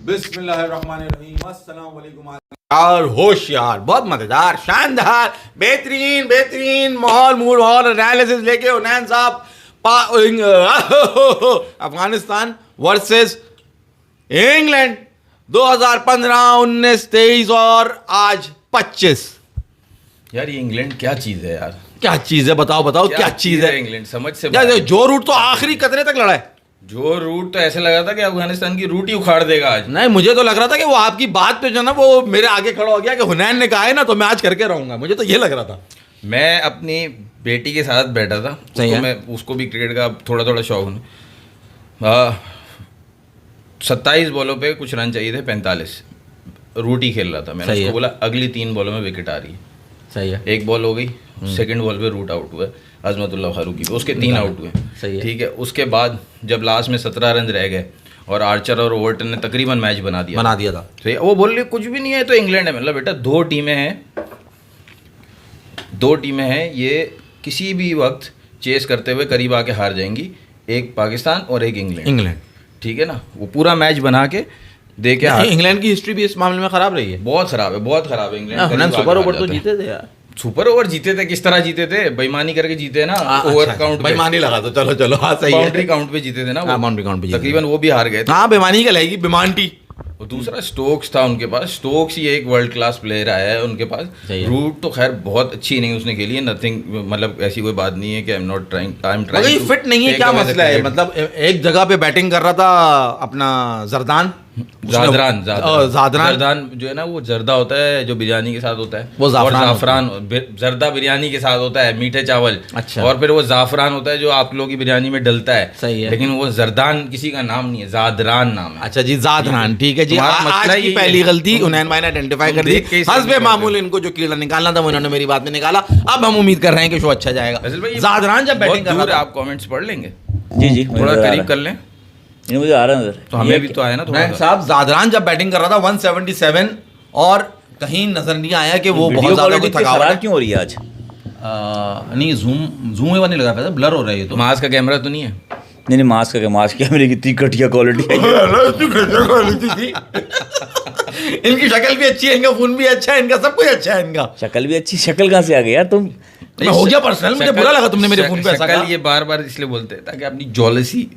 बिस्मिल्लाहिर्रहमानिर्रहीम, अस्सलाम वालेकुम। यार होशियार, बहुत मजेदार, शानदार, बेहतरीन बेहतरीन माहौल माहौल एनालिसिस लेके उनैन साहब अफगानिस्तान वर्सेस इंग्लैंड 2015, 19, 23 और आज 25। यार ये इंग्लैंड क्या चीज है यार? क्या चीज है? बताओ बताओ क्या चीज है इंग्लैंड? समझ से यार, जो रूट तो आखिरी कतरे तक लड़ा है। जो रूट तो ऐसे लगा था कि अफगानिस्तान की रूट ही उखाड़ देगा आज। नहीं, मुझे तो लग रहा था कि वो आपकी बात पे जो ना वो मेरे आगे खड़ा हो गया कि हुनैन ने कहा है ना तो मैं आज करके रहूंगा, मुझे तो ये लग रहा था। मैं अपनी बेटी के साथ बैठा था, उसको भी क्रिकेट का थोड़ा थोड़ा शौक है। 27 बॉलों पे कुछ रन चाहिए थे, 45 रूट ही खेल रहा था। मैंने उसको बोला अगली 3 बॉलों में विकेट आ रही है। सही है। एक बॉल हो गई, सेकंड बॉल पे रूट आउट हुआ अजमतुल्लाह फारूकी पे, उसके 3 आउट हुए। सही है। ठीक है, उसके बाद जब लास्ट में 17 रन रह गए और आर्चर और ओवर्टन ने तकरीबन मैच बना दिया था। तो वो बोल रहे कुछ भी नहीं है तो इंग्लैंड है। मतलब बेटा दो टीमें हैं, ये किसी भी वक्त चेस करते हुए करीब आके हार जाएंगी, एक पाकिस्तान और एक इंग्लैंड। ठीक है ना, वो पूरा मैच बना के दे के इंग्लैंड की हिस्ट्री भी इस मामले में खराब रही है, बहुत खराब है इंग्लैंड। सुपर ओवर तो जीते थे यार, सुपर ओवर जीते थे। किस तरह जीते थे? बेईमानी करके जीते ना, ओवर काउंट बेईमानी लगा दो, चलो हाँ सही है, बाउंड्री काउंट पे जीते थे ना, बाउंड्री काउंट पे तकरीबन वो भी हार गए थे। हाँ, बेईमानी का लगेगी, बेमानटी। और दूसरा स्टोक्स था उनके पास, स्टोक्स ही एक वर्ल्ड क्लास प्लेयर आया है उनके पास। रूट तो खैर बहुत अच्छी नहीं उसने खेली है, नथिंग, मतलब ऐसी कोई बात नहीं है कि I am not trying, I am trying. Fit नहीं है, क्या मसला है? मतलब एक जगह पे बैटिंग कर रहा था अपना जादरान जो है ना, वो जर्दा होता है जो बिरयानी के साथ होता है, वो जाफरान जर्दा बिरयानी के साथ होता है, मीठे चावल। अच्छा। और फिर वो जाफरान होता है जो आप लोगों की बिरयानी में डलता है। सही है, लेकिन वो जर्दान किसी का नाम नहीं है, जादरान नाम है। अच्छा जी, जादरान, ठीक है जी। आज की पहली गलती उनैन भाई ने आइडेंटिफाई कर दी। हस्बे मामूल इनको जो कीड़ा निकालना था उन्होंने मेरी बात में निकाला। अब हम उम्मीद कर रहे हैं कि शो अच्छा जाएगा। जादरान जब बैटिंग कर रहा था, आप कमेंट्स पढ़ लेंगे जी, थोड़ा करीब कर लें, मुझे आ रहा है नजर, तो हमें भी तो आया ना थोड़ा साहब। जादरान जब बैटिंग कर रहा था 177 और कहीं नजर नहीं आया कि वो बहुत ज्यादा कोई थकावट क्यों हो रही है आज? नहीं, जूम में नहीं लगा पाया, ब्लर हो रहा है ये तो। मास्क का कैमरा तो नहीं है? नहीं, मास्क कैमरे की इतनी घटिया क्वालिटी है। इनकी शक्ल भी अच्छी है, इनका फोन भी अच्छा है, इनका सब कुछ अच्छा है। इनका शक्ल भी अच्छी, शक्ल कहाँ से आ गई यार? तुम हो गया पर्सनल, मुझे बुरा लगा तुमने मेरे फोन पे ऐसा कहा। ये बार बार इसलिए बोलते हैं ताकि अपनी ज्वालसी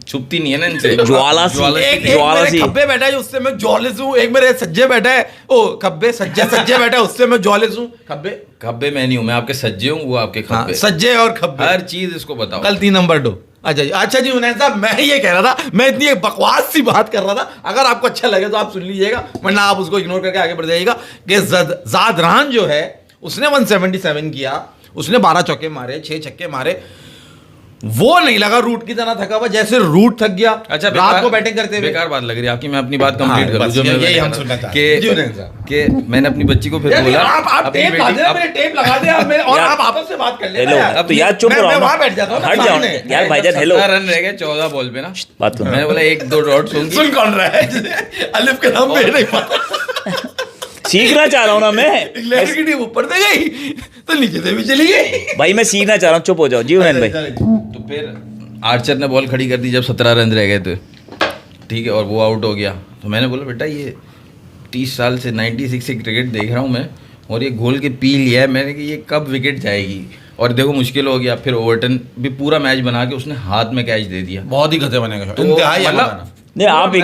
छुपती नहीं है ना इनसे। ज्वालासी खब्बे बैठा है उससे मैं ज्वालिस हूँ, एक मेरे सज्जे बैठा है, ओ खब्बे सज्जे बैठा है उससे मैं ज्वालिस हूँ। खब्बे मैं नहीं हूँ, मैं आपके सज्जे हूँ, वो आपके खब्बे। सज्जे और खब्बे, हर चीज इसको बताओ। कल 3 नंबर दो। अच्छा जी उनैन साहब, मैं ये कह रहा था, मैं इतनी एक बकवास सी बात कर रहा था, अगर आपको अच्छा लगे तो आप सुन लीजिएगा, वरना आप उसको इग्नोर करके आगे बढ़ जाइएगा। कि जादरान जो है उसने 177 किया, उसने 12 चौके मारे, 6 छक्के मारे, वो नहीं लगा रूट की तरह थका हुआ जैसे रूट थक गया। अच्छा, रात को बैटिंग करते हुए बेकार बात लग रही है आपकी। मैं अपनी बात कंप्लीट कर लूं जो मैं यही हम सुनना चाहते हैं कि मैंने अपनी बच्ची को फिर बोला आप टेप लगा दे और आप आपस में बात कर ले। हेलो, अब तो यार चुप रहो, मैं वहां बैठ जाता हूं, हट जाओ यार भाईजान। हेलो, रन रह गए 14 बॉल पे ना, बात करो। मैंने बोला 1-2 डॉट सुन कौन रहा है? अलिफ के नाम पे नहीं पता, सीखना चाह रहा हूँ ना मैं। इंग्लैंड की टीम ऊपर से गई तो नीचे से भी चली गई। भाई मैं सीखना चाह रहा हूँ, चुप हो जाओ जी उनैन भाई। तो फिर आर्चर ने बॉल खड़ी कर दी जब 17 रन रह गए थे, ठीक है, और वो आउट हो गया। तो मैंने बोला बेटा ये 30 साल से 96 से क्रिकेट देख रहा हूँ मैं, और ये गोल के पी लिया है मैंने कि ये कब विकेट जाएगी, और देखो मुश्किल हो गया। फिर ओवर्टन भी पूरा मैच बना के उसने हाथ में कैच दे दिया, बहुत ही गधे बनेगा। तो मतलब नहीं, आप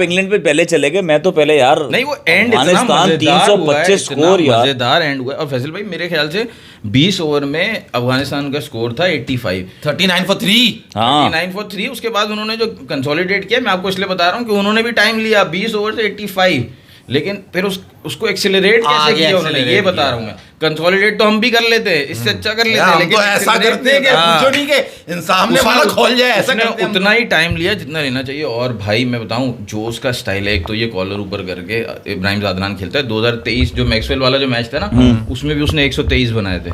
इंग्लैंड पे पहले चले गए, मैं तो पहले यार। नहीं, वो एंड इतना 325 स्कोर यार, मजेदार एंड हुआ। और फैसल भाई मेरे ख्याल से 20 ओवर में अफगानिस्तान का स्कोर था 85, 39 for 3। हाँ, 39 for 3। उसके बाद उन्होंने जो कंसोलिडेट किया, मैं आपको इसलिए बता रहा हूँ कि उन्होंने भी टाइम लिया 20 ओवर से 85, लेकिन फिर उसको एक्सेलरेट कैसे किया उन्होंने, ये बता रहा हूँ मैं। कंसोलिडेट तो हम भी कर लेते हैं, इससे अच्छा कर लेते हैं, लेकिन तो ऐसा करते हैं कि पूछो नहीं कि सामने वाला खोल जाए, ऐसा करते हैं। उतना ही टाइम लिया जितना लेना चाहिए। और भाई मैं बताऊं, जो उसका स्टाइल है, एक तो ये कॉलर ऊपर करके इब्राहिम जादरान खेलता है। 2023 जो मैक्सवेल वाला जो मैच था ना, उसमें भी उसने 123 बनाए थे,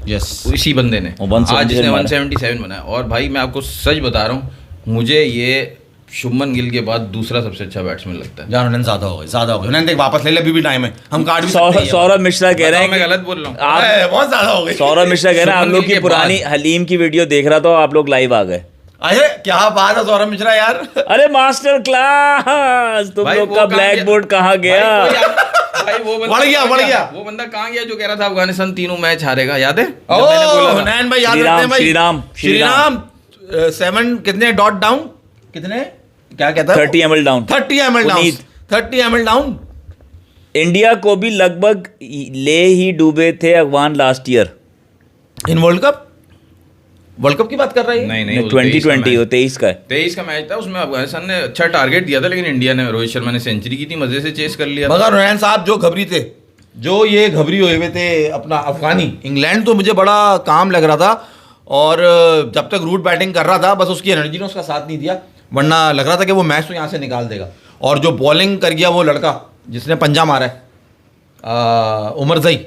यस, इसी बंदे ने। आज इसने 177 बनाया। और भाई मैं आपको सच बता रहा हूँ, मुझे ये शुभमन गिल के बाद दूसरा सबसे अच्छा बैट्समैन लगता है। यार उन्होंने ज्यादा हो गए उन्होंने, वापस ले ले, अभी भी टाइम है, हम काट भी सकते हैं। सौरभ मिश्रा कह रहे हैं, मैं गलत बोल रहा हूँ, आप बहुत ज्यादा हो गई। सौरभ मिश्रा कह रहे हैं आप लोग की पुरानी हलीम की वीडियो देख रहा था, आप लोग लाइव आ गए। अरे क्या बात है सौरभ मिश्रा यार। अरे मास्टर क्लास, तुम भाई, लोग वो का कहाँ ब्लैक गया? बोर्ड कहाँ गया? भाई वो बंदा बढ़ गया, कहाँ बढ़ गया। वो बंदा कहाँ गया जो कह रहा था अफगानिस्तान तीनों मैच हारेगा, याद है? जब ओ मैंने बोला था। हुनैन भाई याद श्रीराम, रखते हैं भाई। श्रीराम, श्रीराम 7 कितने डॉट डाउन, कितने क्या कहता है 30 ml down. 30 ml down, Puneet. 30 ml down. India को भी लगभग ले ही डूबे थे Afghan last year. In world cup की बात कर रही है। नहीं वो 2020 वो 23 का है। 23 का मैच था, उसमें अफगानिस्तान ने अच्छा टारगेट दिया था, लेकिन इंडिया ने, रोहित शर्मा ने सेंचुरी की थी, मजे से चेस कर लिया। मगर हुनैन साहब जो घबरी थे, जो ये घबरी हुए थे अपना अफगानी इंग्लैंड, तो मुझे बड़ा काम लग रहा था। और जब तक रूट बैटिंग कर रहा था, बस उसकी एनर्जी ने उसका साथ नहीं दिया, वरना लग रहा था कि वो मैच तो यहाँ से निकाल देगा। और जो बॉलिंग कर गया वो लड़का जिसने पंजा मारा है, उमरजई,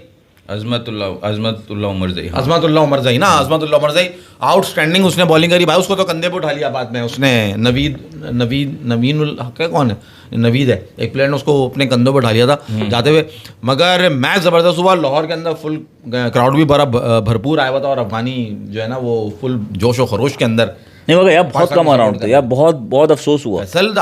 अजमतुल्ला उमरजई, हाँ। अजमतुल्ला उमरजई ना, अजमतुल्ला उमरजई आउटस्टैंडिंग उसने बॉलिंग करी भाई। उसको तो कंधे पे उठा लिया बाद में उसने, नवीन क्या कौन है, नवीद है एक प्लेयर ने उसको अपने कंधों पे उठा लिया था जाते हुए। मगर मैच ज़बरदस्त हुआ, लाहौर के अंदर फुल क्राउड भी बड़ा भरपूर आया हुआ था, और अफगानी जो है ना वो फुल जोश और खरोश के अंदर। नहीं मगर यार बहुत कम अराउंड था यार, बहुत अफसोस हुआ। असल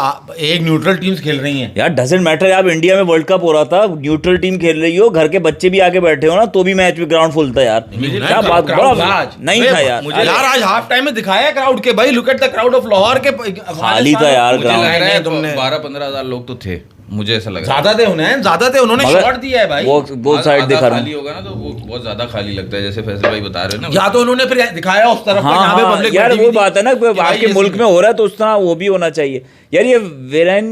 एक न्यूट्रल टीम्स खेल रही हैं यार डजेंट मैटर यार, इंडिया में वर्ल्ड कप हो रहा था, न्यूट्रल टीम खेल रही हो, घर के बच्चे भी आके बैठे हो ना, तो भी मैच में ग्राउंड फुल था यार। क्या बात, बड़ा नहीं था यार। यार आज हाफ टाइम में दिखाया क्राउड के भाई, look at the crowd of Lahore के। खाली था यार मुझे लग ग्राउंड। रहा है तुमने 12-15 हज़ार लोग तो थे, मुझे ऐसा लग रहा है। ज्यादा थे उन्हें, ज्यादा थे, उन्होंने मगर शॉट दिया है भाई। वो साइड आधा दिखा रहा खाली हूँ। होगा ना तो वो बहुत ज्यादा खाली लगता है, जैसे फैसल भाई बता रहे हो ना। या तो उन्होंने फिर दिखाया उस तरफ हाँ जहाँ पे हाँ पब्लिक यार बैठी हुई वो थी बात है ना, कि भाई आपके ये मुल्क सीन में हो रहा है तो उस तरह वो भी होना चाहिए यार। ये वीरेन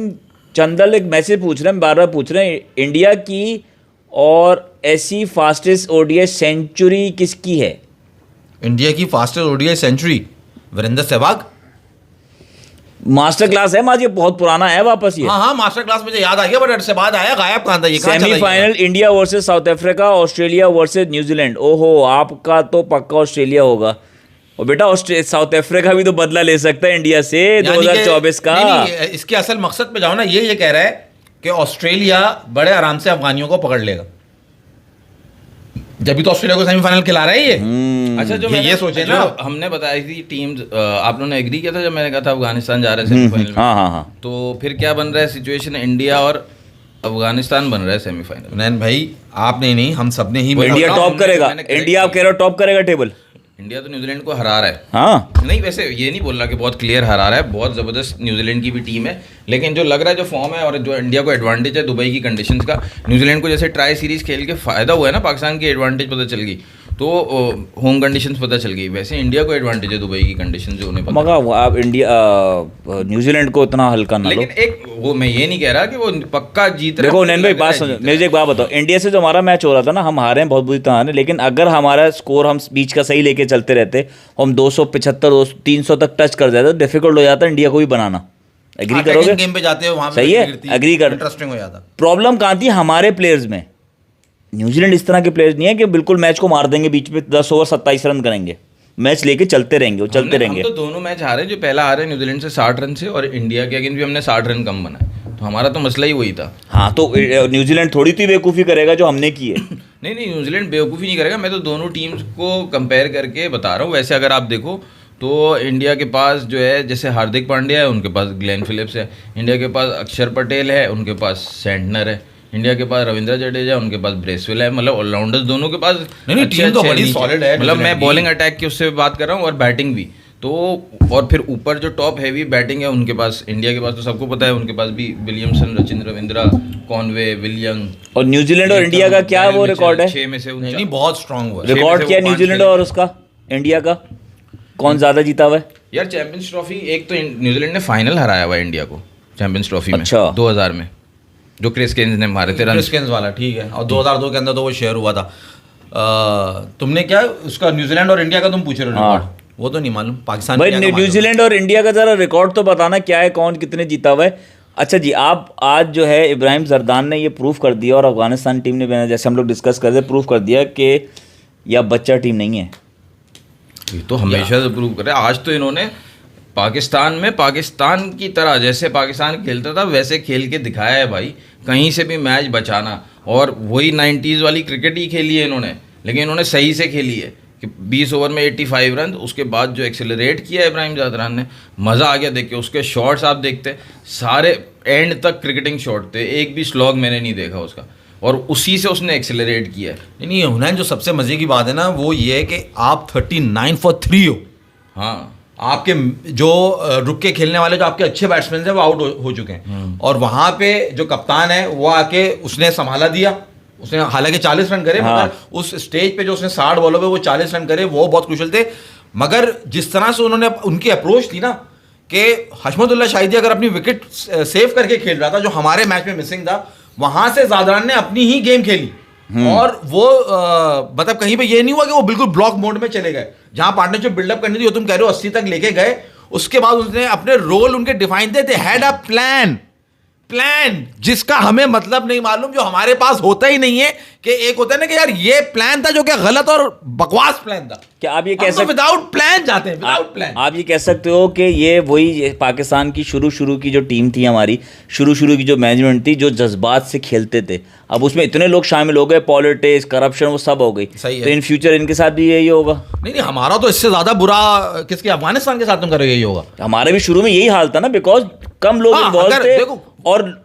चंदल एक मैसेज पूछ रहे हैं, बार बार पूछ रहे हैं, इंडिया की और ऐसी फास्टेस्ट ओडीआई सेंचुरी किसकी है? इंडिया की fastest ODI century Virender Sehwag. Master class है माज, ये बहुत पुराना है वापस ये। हाँ हाँ मास्टर क्लास मुझे याद आ गया, बट से बाद आया, गायब कहाँ था ये, कहाँ चला गया? Semifinal India versus south Africa, Australia versus New Zealand. ओहो आपका तो पक्का ऑस्ट्रेलिया होगा। और बेटा साउथ अफ्रीका भी तो बदला ले सकता है इंडिया से यानी कि- 2024 का। नहीं, इसके असल मकसद पे जाओ ना, ये कह रहा है कि ऑस्ट्रेलिया बड़े आराम से अफगानियों को पकड़ लेगा, जब भी तो ऑस्ट्रेलिया को सेमीफाइनल खिला रहा है ये। अच्छा जो ये सोचे जो ना। हमने बताई थी टीम्स, आप लोगों ने एग्री किया था जब मैंने कहा था अफगानिस्तान जा रहा है सेमीफाइनल में। हाँ हाँ हाँ। तो फिर क्या बन रहा है सिचुएशन, इंडिया और अफगानिस्तान बन रहा है सेमीफाइनल। नैन भाई आपने नहीं, हम सब ने ही वो इंडिया बताओ, टॉप हमने- करेगा, मैंने correct इंडिया आप किया। कह रहे हो टॉप करेगा टेबल। इंडिया तो न्यूजीलैंड को हरा रहा है। हाँ नहीं वैसे ये नहीं बोल रहा कि बहुत क्लियर हरा रहा है, बहुत ज़बरदस्त न्यूजीलैंड की भी टीम है, लेकिन जो लग रहा है जो फॉर्म है और जो इंडिया को एडवांटेज है दुबई की कंडीशंस का, न्यूजीलैंड को जैसे ट्राई सीरीज खेल के फ़ायदा हुआ है ना, पाकिस्तान की एडवांटेज पता चल गई, तो होम कंडीशंस पता चल गई, वैसे इंडिया को एडवांटेज है दुबई की कंडीशन जो उन्हें पता। मगर आप इंडिया न्यूजीलैंड को उतना हल्का ना लो। लेकिन एक वो मैं ये नहीं कह रहा कि वो पक्का जीत रहा है। देखो नैन भाई लग रहा बात है समझो, जीत रहा मुझे एक बात बताओ, इंडिया से जो हमारा मैच हो रहा था ना, हम हारे हैं बहुत बुरी तरह हारे, लेकिन अगर हमारा स्कोर हम बीच का सही लेके चलते रहते, हम 275 300 तक टच कर जाते तो डिफिकल्ट हो जाता इंडिया को भी बनाना। एग्री करोगे? गेम पे जाते हो वहां पे सही है, गिरती, agree कर। इंटरेस्टिंग हो जाता। प्रॉब्लम कहाँ थी हमारे प्लेयर्स में। न्यूजीलैंड इस तरह के प्लेयर्स नहीं है कि बिल्कुल मैच को मार देंगे बीच में, 10 ओवर 27 रन करेंगे, मैच लेके चलते रहेंगे, वो चलते रहेंगे। हम तो दोनों मैच हारे, जो पहला हारे न्यूजीलैंड से 60 रन से, और इंडिया के अगेंस्ट भी हमने 60 रन कम बनाए, तो हमारा तो मसला ही वही था। हाँ तो न्यूजीलैंड थोड़ी सी बेवकूफ़ी करेगा जो हमने की है। नहीं न्यूजीलैंड बेवकूफ़ी नहीं करेगा, मैं तो दोनों टीम्स को कंपेयर करके बता रहा हूँ। वैसे अगर आप देखो तो इंडिया के पास जो है, जैसे हार्दिक पांड्या है, उनके पास ग्लेन फिलिप्स है, इंडिया के पास अक्षर पटेल है, उनके पास सेंटनर है, इंडिया के पास रविंद्र जडेजा, उनके पास ब्रेसवेल है, मतलब ऑलराउंडर्स दोनों के पास नहीं, टीम तो बड़ी नीचे। solid है मतलब मैं न्यूजीलैंड की। बॉलिंग अटैक की उससे बात कर रहा हूँ और बैटिंग भी तो, और फिर ऊपर जो टॉप हैवी बैटिंग है उनके पास, इंडिया के पास तो सबको पता है, उनके पास भी विलियमसन, रचिंद्र रविंद्रा, कॉनवे, विलियम। और न्यूजीलैंड और इंडिया का क्या वो रिकॉर्ड है? 6 में से नहीं बहुत स्ट्रांग हुआ है। रिकॉर्ड से क्या है वो पांच न्यूजीलैंड खेले। और उसका इंडिया का? कौन ज्यादा जीता हुआ है? यार चैंपियंस ट्रॉफी, एक तो न्यूजीलैंड ने फाइनल हराया हुआ है इंडिया को चैंपियंस ट्रॉफी में। अच्छा। 2000 में जो क्रिस केन्स ने मारे थे रन। क्रिस केन्स वाला ठीक है, और 2002 के अंदर तो वो शेयर हुआ था। तुमने क्या उसका न्यूजीलैंड और इंडिया का तुम पूछ रहे हो हाँ। रिकॉर्ड? वो तो नहीं मालूम, पाकिस्तान भाई इंडिया का मालूम। न्यूजीलैंड और इंडिया का जरा रिकॉर्ड तो बताना, क्या है, कौन कितने जीता हुआ है। अच्छा जी, आप आज जो है इब्राहिम जरदान ने ये प्रूफ कर दिया, और अफगानिस्तान टीम ने, जैसे हम लोग डिस्कस कर रहे थे, प्रूफ कर दिया कि यह बच्चा टीम नहीं है। ये तो हमेशा से प्रूव कर रहे हैं। आज तो इन्होंने पाकिस्तान में पाकिस्तान की तरह, जैसे पाकिस्तान खेलता था वैसे खेल के दिखाया है भाई, कहीं से भी मैच बचाना, और वही 90s वाली क्रिकेट ही खेली है इन्होंने, लेकिन इन्होंने सही से खेली है कि 20 ओवर में 85 रन, उसके बाद जो एक्सेलरेट किया इब्राहिम जादरान ने, मज़ा आ गया देख के। उसके शॉट्स आप देखते सारे एंड तक क्रिकेटिंग शॉट थे, एक भी स्लॉग मैंने नहीं देखा उसका, और उसी से उसने एक्सेलरेट किया है। नहीं हुनैन, जो सबसे मजे की बात है ना वो ये है कि आप 39 for 3 हो। हाँ, आपके जो रुक के खेलने वाले जो आपके अच्छे बैट्समैन हैं वो आउट हो चुके हैं, और वहां पे जो कप्तान है वो आके उसने संभाला दिया। उसने हालांकि 40 रन करे, हाँ। मगर उस स्टेज पे जो उसने 60 बॉलों पे वो 40 रन करे वो बहुत क्रूशियल थे। मगर जिस तरह से उन्होंने उनकी अप्रोच थी ना कि हशमतुल्लाह शाहिदी अगर अपनी विकेट सेव करके खेल रहा था, जो हमारे मैच में मिसिंग था, वहां से जादरान ने अपनी ही गेम खेली, और वो मतलब कहीं पे ये नहीं हुआ कि वो बिल्कुल ब्लॉक मोड में चले गए। जहां पार्टनरशिप बिल्डअप करनी थी, वो तुम कह रहे हो 80 तक लेके गए, उसके बाद उसने अपने रोल उनके डिफाइन थे, हैड अ प्लान जिसका हमें मतलब नहीं मालूम, जो हमारे पास होता ही नहीं है। कि एक होता है ना कि यार ये प्लान था जो कि गलत और बकवास प्लान था। क्या आप ये कह सकते विदाउट प्लान जाते हैं, विदाउट प्लान। आप ये कह सकते हो कि ये वही पाकिस्तान की शुरू की जो टीम थी हमारी, शुरू की जो मैनेजमेंट थी, जो जज्बात से खेलते थे, अब उसमें इतने लोग शामिल हो गए, पॉलिटिक्स, करप्शन, वो सब हो गई। सही है। तो इन फ्यूचर इनके साथ भी यही होगा? नहीं, हमारा तो इससे ज्यादा बुरा किसके, अफगानिस्तान के साथ तुम करोगे, यही होगा। हमारे भी शुरू में यही हाल था ना, बिकॉज कम लोग हाँ, इन्वॉल्व अगर थे देखो, और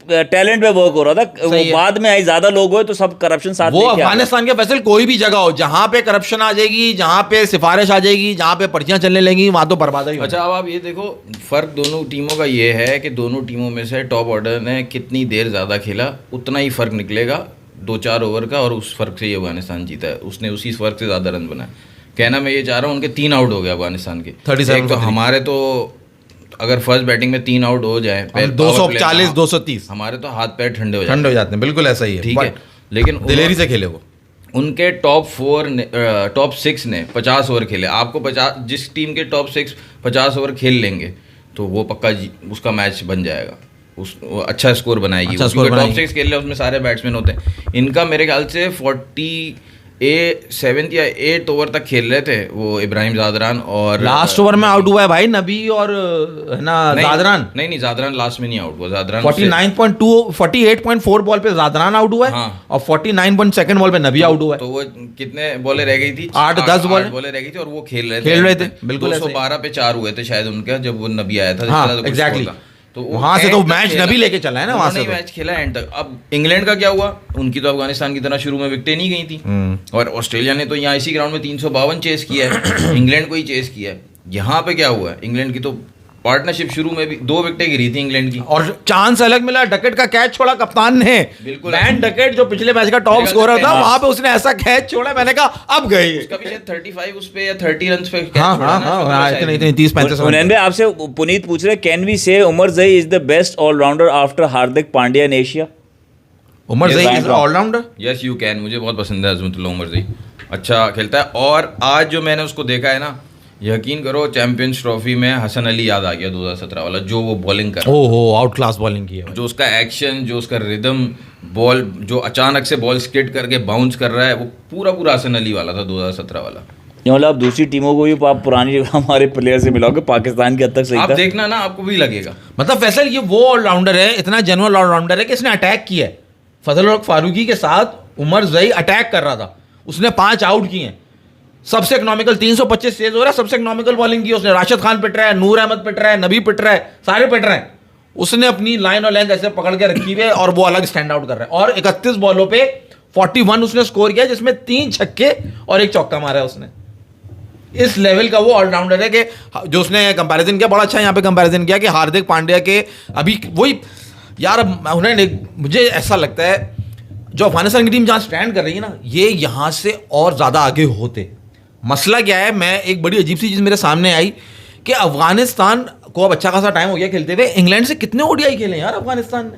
टैलेंट पे वर्क हो रहा था। वो सही है। बाद में आई, ज्यादा लोग हुए तो सब करप्शन साथ वो लेके आ गए। अफगानिस्तान के फैसल कोई भी जगह हो, जहां पे करप्शन आ जाएगी, जहां पे सिफारिश आ जाएगी, जहां पे पर्चियां चलने लगेंगी, वहां तो बर्बाद ही होगा। अच्छा, अब आप ये देखो, फ़र्क दोनों टीमों का ये है कि दोनों टीमों में से टॉप ऑर्डर ने कितनी देर ज़्यादा खेला, उतना ही फ़र्क निकलेगा 2-4 ओवर का, और उस फ़र्क से ये अफगानिस्तान जीता है। उसने उसी फ़र्क से ज़्यादा रन बनाए। कहना मैं ये चाह रहा हूँ, उनके 3 आउट हो गए अफगानिस्तान के। 37 एक तो हमारे तो अगर फर्स्ट बैटिंग में 3 आउट हो जाए, 240 230 हमारे तो हाथ पैर ठंडे ठंडे हो जाते हैं, बिल्कुल ऐसा ही है। ठीक है, लेकिन दिलेरी से खेले वो। उनके टॉप 6 ने 50 ओवर खेले। आपको 50, जिस टीम के टॉप 6 50 ओवर खेल लेंगे तो वो पक्का उसका मैच बन जाएगा, वो अच्छा स्कोर बनाएगी। अच्छा स्कोर टॉप 6 खेल रहे, उसमें सारे बैट्समैन होते हैं। इनका मेरे ख्याल से 47 या 8 ओवर तक खेल रहे थे वो इब्राहिम जादरान, और लास्ट ओवर में आउट हुआ है भाई नबी और है ना जादरान। नहीं, जादरान लास्ट में नहीं आउट हुआ। जादरान 48.4 बॉल पे जादरान आउट हुआ है, हाँ। और 49.2 बॉल पे नबी आउट हुआ है। तो वो कितने बॉलें रह गई थी? 8-10 बॉलें रह गई थी, और वो खेल रहे थे बिल्कुल। 212 पे 4 हुए थे शायद उनका, जब वो नबी आया था। हाँ, एग्जैक्टली। तो वहां से तो मैच नबी लेके चला है ना, वहां से मैच खेला एंड तक। अब इंग्लैंड का क्या हुआ? उनकी तो अफगानिस्तान की तरह शुरू में विकेटें नहीं गई थी, और ऑस्ट्रेलिया ने तो यहाँ इसी ग्राउंड में 352 चेस किया है, इंग्लैंड को ही चेस किया है। यहाँ पे क्या हुआ है? इंग्लैंड की तो पार्टनरशिप शुरू में भी 2 विकेटें गिरी थी इंग्लैंड की, और चांस अलग मिला। डकेट का कैच छोड़ा कप्तान ने, बिल्कुल। बैन डकेट जो पिछले मैच का टॉप स्कोरर था, वहां पे उसने ऐसा कैच छोड़ा, मैंने कहा अब गए। उसका भी शायद 35 उस पे या 30 रन पे हाँ, इतने 30-35 हुनैन भाई, आपसे पुनीत पूछ रहे, can we say Omarzai is the best allrounder after Hardik Pandya in Asia? Omarzai is allrounder. Yes you can. मुझे बहुत पसंद है अजमतुल्लाह उमर ज़ई, अच्छा खेलता है। और आज जो मैंने उसको देखा है ना, यकीन करो चैंपियंस ट्रॉफी में हसन अली याद आ गया 2017 वाला, जो वो बॉलिंग कर, ओहो आउट क्लास बॉलिंग की है, जो उसका एक्शन, जो उसका रिदम, बॉल जो अचानक से बॉल स्किड करके बाउंस कर रहा है, वो पूरा हसन अली वाला था 2017 वाला। मतलब आप दूसरी टीमों को भी आप पुरानी हमारे प्लेयर से मिलाओगे, पाकिस्तान के हद तक सही आप था। देखना ना, आपको भी लगेगा। मतलब फैसल ये वो ऑलराउंडर है, इतना जेन्युइन ऑलराउंडर है कि इसने अटैक किया है। फजल हक फारूकी के साथ उमर ज़ई अटैक कर रहा था, उसने 5 आउट किए हैं, सबसे इकोनॉमिकल 325 चेज हो रहा है, सबसे इकोनॉमिकल बॉलिंग की उसने। राशिद खान पिट रहा है, नूर अहमद पिट रहा है, नबी पिट रहा है, सारे पिट रहे हैं। उसने अपनी लाइन और लेंथ ऐसे पकड़ के रखी हुई है, और वो अलग स्टैंड आउट कर रहा है। और 31 बॉलों पे 41 उसने स्कोर किया, जिसमें 3 छक्के और 1 चौका मारा है उसने। इस लेवल का वो ऑलराउंडर है कि जो उसने कंपैरिजन किया, बड़ा अच्छा यहाँ पे कंपैरिजन किया कि हार्दिक पांड्या के अभी वही यार, उन्होंने, मुझे ऐसा लगता है जो अफगानिस्तान की टीम जहाँ स्टैंड कर रही है ना, ये यहाँ से और ज़्यादा आगे होते। मसला क्या है, मैं एक बड़ी अजीब सी चीज़ मेरे सामने आई कि अफगानिस्तान को अब अच्छा खासा टाइम हो गया खेलते हुए। इंग्लैंड से कितने ओडीआई खेले यार अफगानिस्तान ने?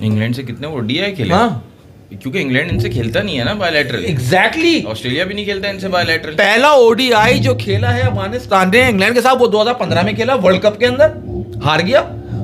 इंग्लैंड से कितने ओडीआई खेले? हाँ, क्योंकि इंग्लैंड इनसे खेलता नहीं है ना बायलैटरल। एग्जैक्टली। ऑस्ट्रेलिया भी नहीं खेलता इनसे बायलैटरल। पहला ओडीआई जो खेला है अफगानिस्तान ने इंग्लैंड के साथ, वो 2015 में खेला, वर्ल्ड कप के अंदर हार गया।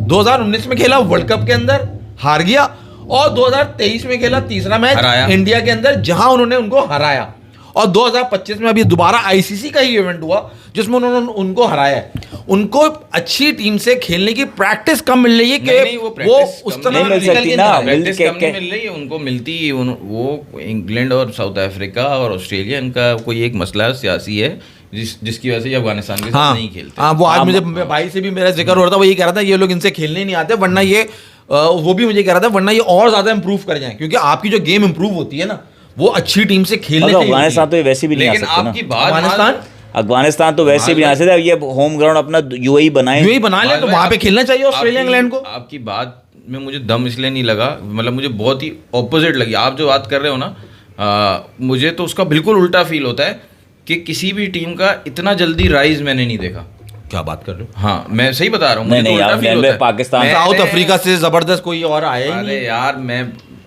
2019 में खेला, वर्ल्ड कप के अंदर हार गया। और 2023 में खेला तीसरा मैच इंडिया के अंदर, जहां उन्होंने उनको हराया। और 2025 में अभी दोबारा आईसीसी का ही इवेंट हुआ जिसमें उन्होंने उनको हराया है। उनको अच्छी टीम से खेलने की प्रैक्टिस कम मिल रही है कि वो उस तरह नहीं मिल निकल सकती के ना, नहीं आ रहे। प्रैक्टिस कम नहीं मिल रही है उनको, मिलती वो इंग्लैंड और साउथ अफ्रीका और ऑस्ट्रेलिया, इनका कोई एक मसला सियासी है जिसकी वजह से ये अफगानिस्तान के साथ नहीं खेलते। हाँ, वो आज मुझे भाई से भी मेरा जिक्र हो रहा था, वो ये कह रहा था ये लोग इनसे खेलने नहीं आते, वरना ये वो भी मुझे कह रहा था वरना ये और ज्यादा इंप्रूव कर जाएं, क्योंकि आपकी जो गेम इंप्रूव होती है ना वो अच्छी टीम से खेलने से ही होती है। अफगानिस्तान तो ये वैसे भी नहीं आ लेकिन सकते ना। आपकी बात अफगानिस्तान तो वैसे भी नहीं आ सकते, ये होम ग्राउंड अपना यूएई बनाए, यूएई बना ले तो वहां पे खेलना चाहिए ऑस्ट्रेलिया इंग्लैंड को। आपकी बात में मुझे दम इसलिए नहीं लगा, मतलब मुझे बहुत ही ऑपोजिट लगी। आप जो बात कर रहे हो ना, मुझे तो उसका बिल्कुल उल्टा फील होता है कि किसी भी टीम का इतना जल्दी राइज मैंने नहीं देखा। क्या बात कर रहे हो? हाँ, मैं सही बता रहा हूँ। नहीं नहीं यार, पाकिस्तान साउथ अफ्रीका से जबरदस्त कोई और आया ही नहीं। अरे यार, मैं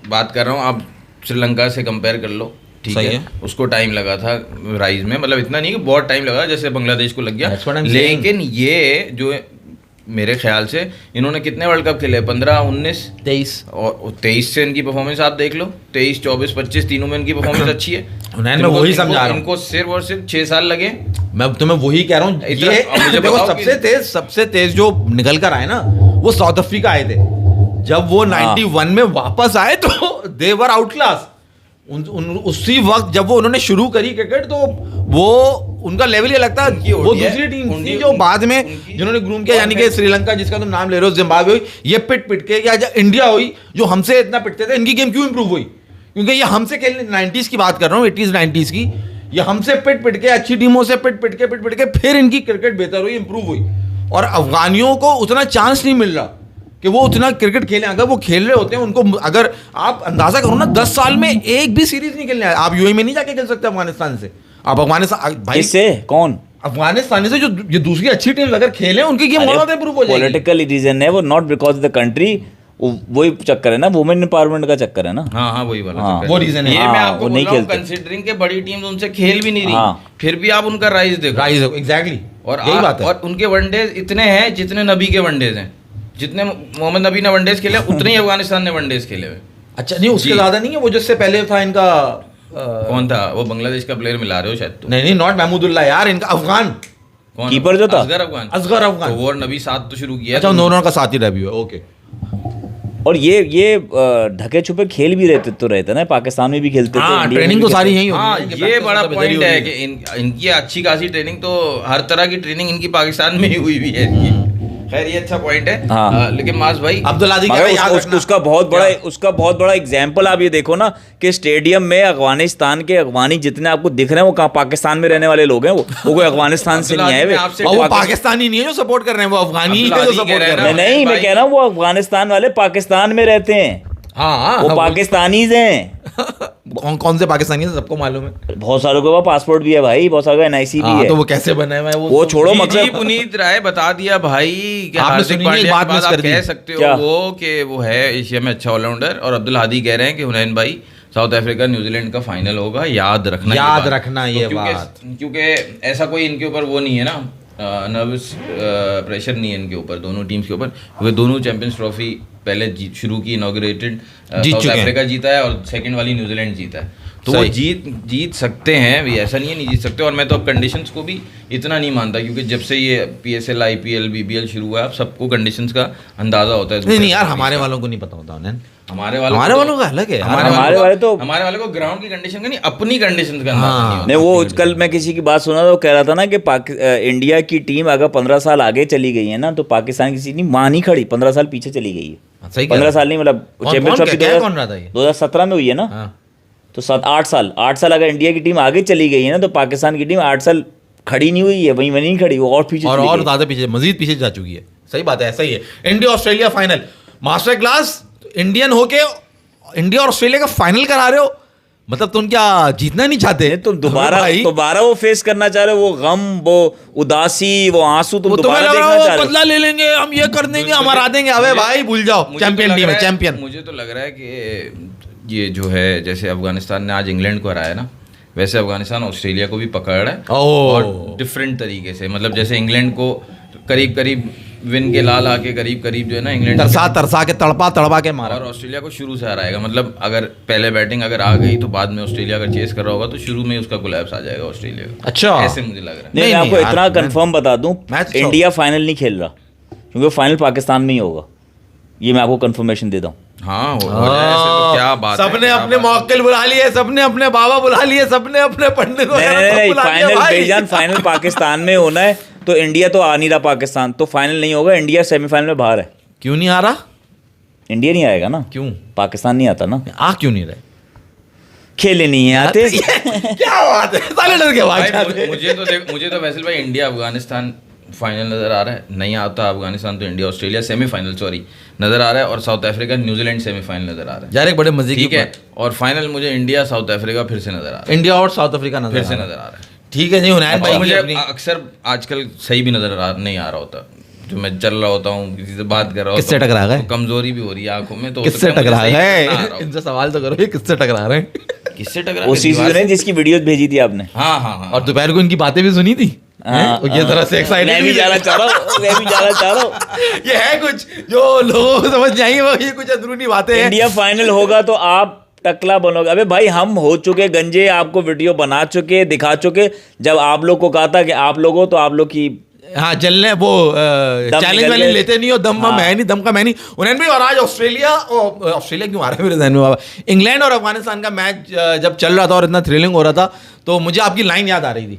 बात कर रहा हूँ, आप श्रीलंका से कंपेयर कर लो, ठीक है, उसको टाइम लगा था राइज में, मतलब इतना नहीं कि बहुत टाइम लगा जैसे बांग्लादेश को लग गया। लेकिन ये जो मेरे ख्याल से इन्होंने कितने वर्ल्ड कप खेले, 15, 19, 23 और 23 से इनकी परफॉर्मेंस आप देख लो, 23, 24, 25 तीनों में इनकी परफॉर्मेंस अच्छी है। मैं वही समझा रहा हूँ, इनको सिर्फ और सिर्फ 6 साल लगे। मैं तुम्हें वही कह रहा हूँ, ये देखो सबसे तेज जो निकल कर आए ना वो साउथ अफ्रीका आए थे। जब वो 91 में वापस आए तो दे वर आउट क्लास। उसी वक्त जब वो उन्होंने शुरू करी क्रिकेट तो वो उनका लेवल ही लगता है। वो दूसरी टीम थी जो बाद में जिन्होंने ग्रूम किया, यानी कि श्रीलंका जिसका तुम नाम ले रहे हो, जिम्बाब्वे हुई, ये पिट के, या इंडिया हुई जो हमसे इतना पिटते थे, इनकी गेम क्यों इंप्रूव हुई? क्योंकि ये हमसे खेलने 90s की बात कर रहा हूँ, 80s 90s की, ये हमसे पिट के अच्छी टीमों से पिट के फिर इनकी क्रिकेट बेहतर हुई, इंप्रूव हुई। और अफगानियों को उतना चांस नहीं मिल रहा कि वो उतना क्रिकेट खेलें। अगर वो खेल रहे होते हैं, उनको अगर आप अंदाजा करो ना 10 साल में एक भी सीरीज नहीं खेलने आए। आप यूएई में नहीं जाके खेल सकते अफगानिस्तान से। आप अफगानिस्तान भाई इससे कौन अफगानिस्तान से जो ये दूसरी अच्छी टीम अगर खेले उनकी गेम और इंप्रूव हो जाएगी। पॉलिटिकल रीजन है वो, नॉट बिकॉज द कंट्री। वही चक्कर है ना, वुमेन एम्पावरमेंट का चक्कर है ना। हाँ वही वाला चक्कर, वो रीजन है। ये मैं आपको नहीं बोल रहा हूँ, कंसीडरिंग के बड़ी टीम उनसे खेल भी नहीं रही, फिर भी आप उनका राइज देखो। राइज एग्जैक्टली, और यही बात है। और उनके वनडेज इतने हैं जितने नबी के वनडेज हैं, जितने मोहम्मद नबी ने वनडेज खेले उतने ही अफगानिस्तान ने वनडेज खेले हुए। अच्छा नहीं, उसके ज्यादा नहीं है। वो जिससे पहले था इनका कौन था वो बांग्लादेश का प्लेयर मिला रहे हो शायद तो। नहीं नॉट महमूदुल्लाह यार, इनका अफगान कीपर जो था असगर अफगान। तो वो और नबी साथ तो शुरू किया। अच्छा, दोनों का साथ ही डेब्यू है। ओके। और ये ढके छुपे खेल भी रहते ना, पाकिस्तान में भी खेलते थे। ट्रेनिंग तो सारी यही हाँ, ये बड़ा पॉइंट है कि इनकी अच्छी खासी ट्रेनिंग तो हर तरह की ट्रेनिंग इनकी पाकिस्तान में ही हुई भी है इनकी। खैर ये अच्छा पॉइंट है। हाँ। लेकिन मास भाई अब्दुल्लादी उसका बहुत बड़ा एग्जाम्पल आप ये देखो ना कि स्टेडियम में अफगानिस्तान के अफगानी जितने आपको दिख रहे हैं वो कहाँ पाकिस्तान में रहने वाले लोग हैं। वो कोई अफगानिस्तान से नहीं आए, वो पाकिस्तानी नहीं है जो सपोर्ट कर रहे हैं, वो अफगानी ही है जो सपोर्ट कर रहे हैं। नहीं, मैं कह रहा हूँ वो अफगानिस्तान वाले पाकिस्तान में रहते हैं। हाँ, वो पाकिस्तानीज हैं। कौन से पाकिस्तानी है सबको मालूम है। बहुत सारों के पास पासपोर्ट भी है भाई, बहुत सारों का एनआईसी भी है। तो वो कैसे बना है वो छोड़ो, मतलब पुनीत राय बता दिया भाई कि हार्दिक पांड्या के बाद आप कह सकते हो वो कि वो है एशिया में अच्छा ऑलराउंडर। और अब्दुल हादी कह रहे हैं कि हुनैन भाई साउथ अफ्रीका न्यूजीलैंड का फाइनल होगा, याद रखना ये बात, क्योंकि ऐसा कोई इनके ऊपर वो नहीं है ना, नर्वस प्रेशर नहीं है इनके ऊपर, दोनों टीम्स के ऊपर, क्योंकि दोनों चैंपियंस ट्रॉफी पहले शुरू की इनॉग्रेटेड साउथ अफ्रीका जीता है और सेकंड वाली न्यूजीलैंड जीता है, तो वो जीत सकते हैं भी, ऐसा नहीं है नहीं जीत सकते। और मैं तो अब कंडीशंस को भी इतना नहीं मानता, क्योंकि जब से ये PSL IPL BBL शुरू हुआ है, अब सबको कंडीशंस का अंदाजा होता है। नहीं यार, हमारे वालों को नहीं पता होता उन्हें। हमारे वालों का अलग है। हमारे वाले को ग्राउंड की कंडीशन का नहीं, अपनी कंडीशन का अंदाजा नहीं। वो कल मैं किसी की बात सुना तो कह रहा था ना कि इंडिया की टीम अगर 15 साल आगे चली गई है ना, तो पाकिस्तान की टीम वहां नहीं खड़ी, 15 साल पीछे चली गई है। 15 साल नहीं, मतलब चैंपियनशिप 2017 में हुई है ना, तो 8 साल अगर इंडिया की टीम आगे चली गई है ना, तो पाकिस्तान की टीम 8 साल खड़ी नहीं हुई है, वहीं नहीं खड़ी, वो और पीछे और ज्यादा पीछे, मजीद पीछे जा चुकी है। सही बात है, ऐसा ही है। India Australia final, master class Indian होके इंडिया और ऑस्ट्रेलिया का फाइनल करा रहे हो, मतलब तुम क्या जीतना नहीं चाहते? तुम दोबारा वो फेस करना चाह रहे हो, वो गम, वो उदासी, वो आंसू तुम दोबारा देखना चाह रहे हो। बदला ले लेंगे हम, ये कर देंगे, हम हरा देंगे। अबे भाई भूल जाओ, चैंपियन टीम है, चैंपियन। मुझे तो लग रहा है कि ये जो है, जैसे अफगानिस्तान ने आज इंग्लैंड को हराया ना, वैसे अफगानिस्तान ऑस्ट्रेलिया को भी पकड़ रहा है, और डिफरेंट तरीके से। मतलब जैसे इंग्लैंड को करीब विन के लाल आके करीब करीब जो है ना इंग्लैंड तरसा के तड़पा के मारा। और ऑस्ट्रेलिया को शुरू से हराएगा, मतलब अगर पहले बैटिंग अगर आ गई तो बाद में ऑस्ट्रेलिया अगर चेस कर रहा होगा तो शुरू में उसका कोलैप्स आ जाएगा ऑस्ट्रेलिया का। अच्छा, ऐसे मुझे लग रहा है। नहीं, मैं आपको यार, इतना कंफर्म बता दूं, मैच इंडिया फाइनल नहीं खेल रहा, क्योंकि फाइनल पाकिस्तान में ही होगा। ये मैं आपको कंफर्मेशन देता हूँ। हाँ हो जाए ऐसे तो क्या बात है, सबने क्या अपने बात है। मौक्किल बुला लिए, सबने अपने बाबा बुला लिए, सबने अपने पंडित नहीं, फाइनल बेजान फाइनल पाकिस्तान में होना है, तो इंडिया तो आ नहीं रहा पाकिस्तान, तो फाइनल नहीं होगा, इंडिया सेमीफाइनल में बाहर है। क्यों नहीं आ रहा? इंडिया नहीं आएगा ना, क्यों पाकिस्तान नहीं आता ना, आ क्यों नहीं रहे? खेले नहीं है आते। क्या बात है, साले डर के भाग भाई, जाते। मुझे तो वैसे भाई इंडिया अफगानिस्तान फाइनल नजर आ रहा है, नहीं आता अफगानिस्तान तो इंडिया ऑस्ट्रेलिया सेमीफाइनल सॉरी नजर आ रहा है, और साउथ अफ्रीका न्यूजीलैंड सेमीफाइनल नजर आ रहा है। यार एक बड़े मजे की ठीक है, और फाइनल मुझे इंडिया साउथ अफ्रीका फिर से नजर आ रहा है, इंडिया और साउथ अफ्रीका नजर फिर आ से रहा है। नजर आ रहा है। ठीक है जी, हुनैन भाई और मुझे अपनी- अक्सर आजकल सही भी नहीं आ रहा होता, जो मैं चल रहा होता हूँ किसी से बात कर रहा हूँ किससे टकरा गए? तो कमजोरी भी हो रही है आंखों में, तो हो किससे सकता है मुझे टकरा सही गए? नजर ना आ रहा हो। इनसे सवाल तो करो, ये किससे टकरा रहे हैं? किससे टकरा वो के? सीसी दीवार नहीं से? जिसकी वीडियोस भेजी थी आपने। हाँ हाँ हाँ और दोपहर को इनकी बातें भी सुनी थी। हैं? ये तरह से एक्साइटेड मैं भी जाना चाह रहा हूँ, मैं भी जाना चाह रहा हूँ। ये है कुछ जो लोगों को समझ जाएंगे, वो ये कुछ अंदरूनी बातें हैं। इंडिया फाइनल होगा तो आप टकला बनोगे। अबे भाई, हम हो चुके गंजे, आपको वीडियो बना चुके, दिखा चुके। जब आप लोग को कहा था कि आप लोग हो, तो आप लोग की हाँ चलने वो चैलेंज निकल वाले गए। लेते नहीं हो, दम हाँ। है नहीं, दम का मैं नहीं उन्हें भी। और आज ऑस्ट्रेलिया क्यों आ रहा है मेरे जहन में बाबा, इंग्लैंड और अफगानिस्तान का मैच जब चल रहा था और इतना थ्रिलिंग हो रहा था, तो मुझे आपकी लाइन याद आ रही थी,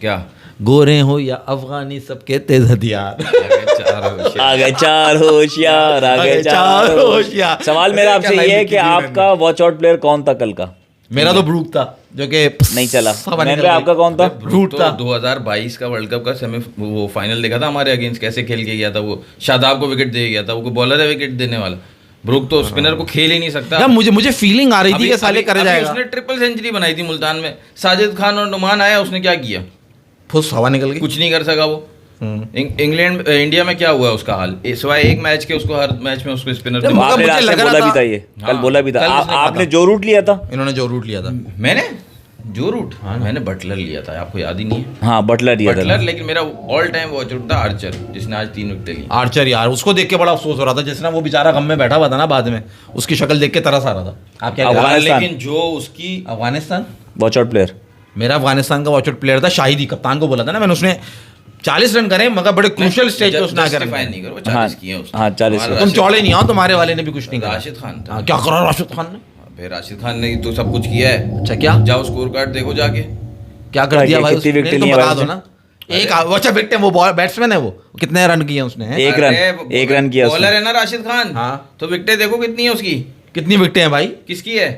क्या गोरे हो या अफगानी सबके तेज हथियार। आ गए चार होशियार, आ गए चार होशियार। सवाल मेरा आपसे क्या ये है line कि लिखी थी आपका वॉच आउट प्लेयर कौन था कल का? मेरा तो ब्रूक था, जो कि नहीं चला। हवा मैंने निकल कहा गई। आपका कौन था? रूट तो था। 2022 का वर्ल्ड कप का वो फाइनल देखा था हमारे अगेंस्ट, कैसे खेल के गया था वो, शादाब को विकेट दे गया था, वो बॉलर है विकेट देने वाला, ब्रुक तो स्पिनर को खेल ही नहीं सकता। यार मुझे फीलिंग आ रही थी कि साले करे अभी जाएगा। उसने ट्रिपल सेंचुरी बनाई थी मुल्तान में, साजिद खान और नुमान आया, उसने क्या किया? फुस हवा निकल गई। कुछ नहीं कर सका वो। इंग्लैंड इंडिया में क्या हुआ उसका हाल, सिवाय एक मैच के उसको हर मैच में उसको स्पिनर जब आपने मुझे रात में लग रहा बोला भी था- था, ये कल हाँ, बोला भी था। कल उसने कहा आपने था। जो रूट लिया था। इन्होंने जो रूट लिया था, मैंने जो रूट मैंने बटलर लिया था, आपको याद ही नहीं है? हाँ, बटलर लिया था। बटलर, लेकिन मेरा ऑल टाइम वॉच आउट था आर्चर, जिसने आज 3 विकेट ली। आर्चर यार, उसको देख के बड़ा अफसोस हो रहा था, जिसने वो बेचारा गम में बैठा हुआ था ना, बाद में उसकी शक्ल देख के तरस आ रहा था। आप क्या कह रहे हैं? अफगानिस्तान। लेकिन जो उसकी अफगानिस्तान, वॉच आउट प्लेयर। मेरा अफगानिस्तान का वॉच आउट प्लेयर था शाहिदी, कप्तान को बोला था ना मैंने, उसने 40 रन करे, मगर बड़े क्रूशियल स्टेज पे उसने आकर justify नहीं करो, 40 हाँ, किए उसने। हाँ, 40 हमारा तुम राशिद- चौड़े नहीं आओ, तुम्हारे वाले ने भी कुछ नहीं करा। राशिद खान था। हाँ, क्या करा राशिद खान ने? फिर राशिद खान ने तो सब कुछ किया है। अच्छा क्या जाओ स्कोर कार्ड देखो जाके। क्या कर दिया भाई कितनी उसने? विकेट तुम ली है बता भाई दो उसने? ना। एक अच्छा विकेट, वो बैट्समैन है, वो कितने रन किए उसने हैं? एक रन किया उसने। बॉलर है ना राशिद खान। हाँ। तो विकेटें देखो कितनी है उसकी। कितनी विकेटें हैं भाई? किसकी है?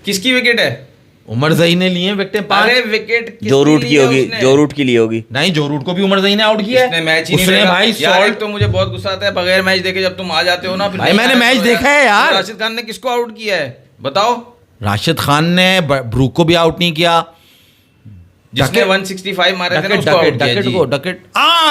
किसकी विकेट है? उमर जही ने लिए विकेटें 5। अरे विकेट जो रूट की होगी, जो रूट की ली होगी। नहीं, जो रूट को भी उमर जही ने आउट किया है। उसने मैच ही नहीं उसने देखा। भाई यार, 100 एक तो मुझे बहुत गुस्सा आता है बगैर मैच देखे जब तुम आ जाते हो ना, फिर भाई नहीं मैंने आए मैच तो देखा है यार। तो राशिद खान ने किसको आउट किया है बताओ? राशिद खान ने ब्रूक को भी आउट नहीं किया। जिसने 165 मारे थे ना उसको आउट किया जी। डकेट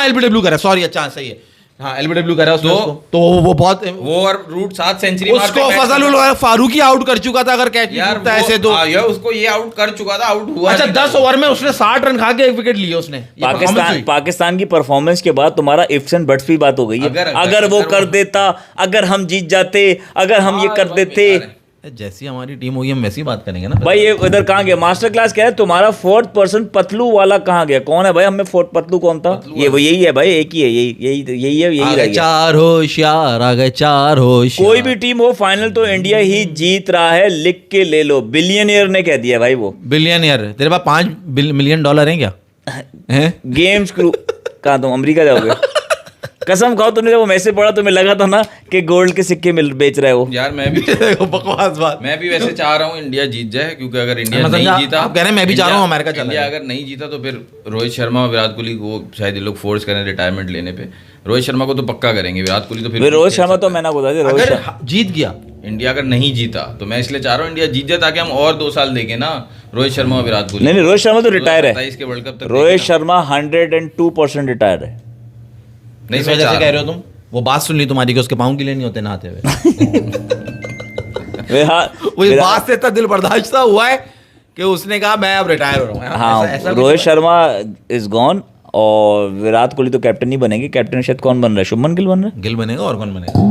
एलबीडब्ल्यू करा, सॉरी, अच्छा सही है, हाँ एलबीडब्ल्यू करा उसने तो- उसको। तो वो बहुत वो और रूट 7 सेंचुरी उसको फजल उल फारूकी आउट कर चुका था, अगर कैच यार नहीं ऐसे तो। यार उसको ये आउट कर चुका था, आउट हुआ अच्छा नहीं 10 था। ओवर में उसने 60 रन खा के 1 विकेट लिए उसने। ये performance पाकिस्तान हुई। पाकिस्तान की परफॉर्मेंस के बाद तुम्हारा इफ्स एंड बट्स भी बात हो गई है। अगर वो कर देता, अगर हम जीत जाते, अगर हम ये हाँ, कर बहुत देते। बेकार है। जैसी हमारी टीम होगी हम वैसी बात करेंगे ना भाई ये इधर कहाँ गया मास्टर क्लास? क्या है तुम्हारा? 4th पर्सन पतलू वाला कहाँ गया? कौन है भाई? हमें 4th पतलू कौन था? ये वो यही है भाई, एक ही है, यही है, यही आ रह गए गया। 4 होशियार, आ गए 4 होशियार। कोई भी टीम हो, फाइनल तो इंडिया ही जीत रहा है, लिख के ले लो। बिलियनियर ने कह दिया भाई वो। बिलियनियर, तेरे पास $5 मिलियन हैं क्या? हैं? गेम्स क्रू कहाँ तुम अमेरिका जाओगे? कसम खाओ, तुमने जब वो मैसेज पढ़ा तुम्हें लगा था ना कि गोल्ड के सिक्के बेच रहे हो। यार मैं भी देखो बकवास बात। मैं भी वैसे चाह रहा हूँ इंडिया जीत जाए, क्योंकि अगर इंडिया मैं नहीं समझा, जीता, आप कह रहे हैं मैं भी चाह रहा हूँ अमेरिका चला इंडिया जाए। अगर नहीं जीता तो फिर रोहित शर्मा और विराट कोहली को शायद ये लोग फोर्स करें रिटायरमेंट लेने पे। रोहित शर्मा को तो पक्का करेंगे, विराट कोहली तो फिर रोहित शर्मा तो मैंने बता दिया, रोहित अगर शर्मा जीत गया, इंडिया अगर नहीं जीता तो मैं इसलिए चाह रहा हूँ इंडिया जीत जाए, ताकि हम और 2 साल देखें ना रोहित शर्मा और विराट कोहली। नहीं, रोहित शर्मा तो रिटायर है। 27 के वर्ल्ड कप तक रोहित देखें ना। शर्मा 102% रिटायर है। इस नहीं मैं वजह चाह से रहा कह रहे हो तुम? वो बात सुन ली तुम्हारी कि उसके पाँव के लिए नहीं होते नहाते हुए। वो इस बात से इतना दिल बर्दाश्त हुआ है कि उसने कहा मैं अब रिटायर हो रहा हूँ। हाँ, ऐसा भी रोहित तो है। शर्मा इज गॉन और विराट कोहली तो कैप्टन नहीं बनेंगे, कैप्टन शायद कौन बन रहा है, शुभमन गिल बन रहा है। गिल बनेगा और कौन बनेगा?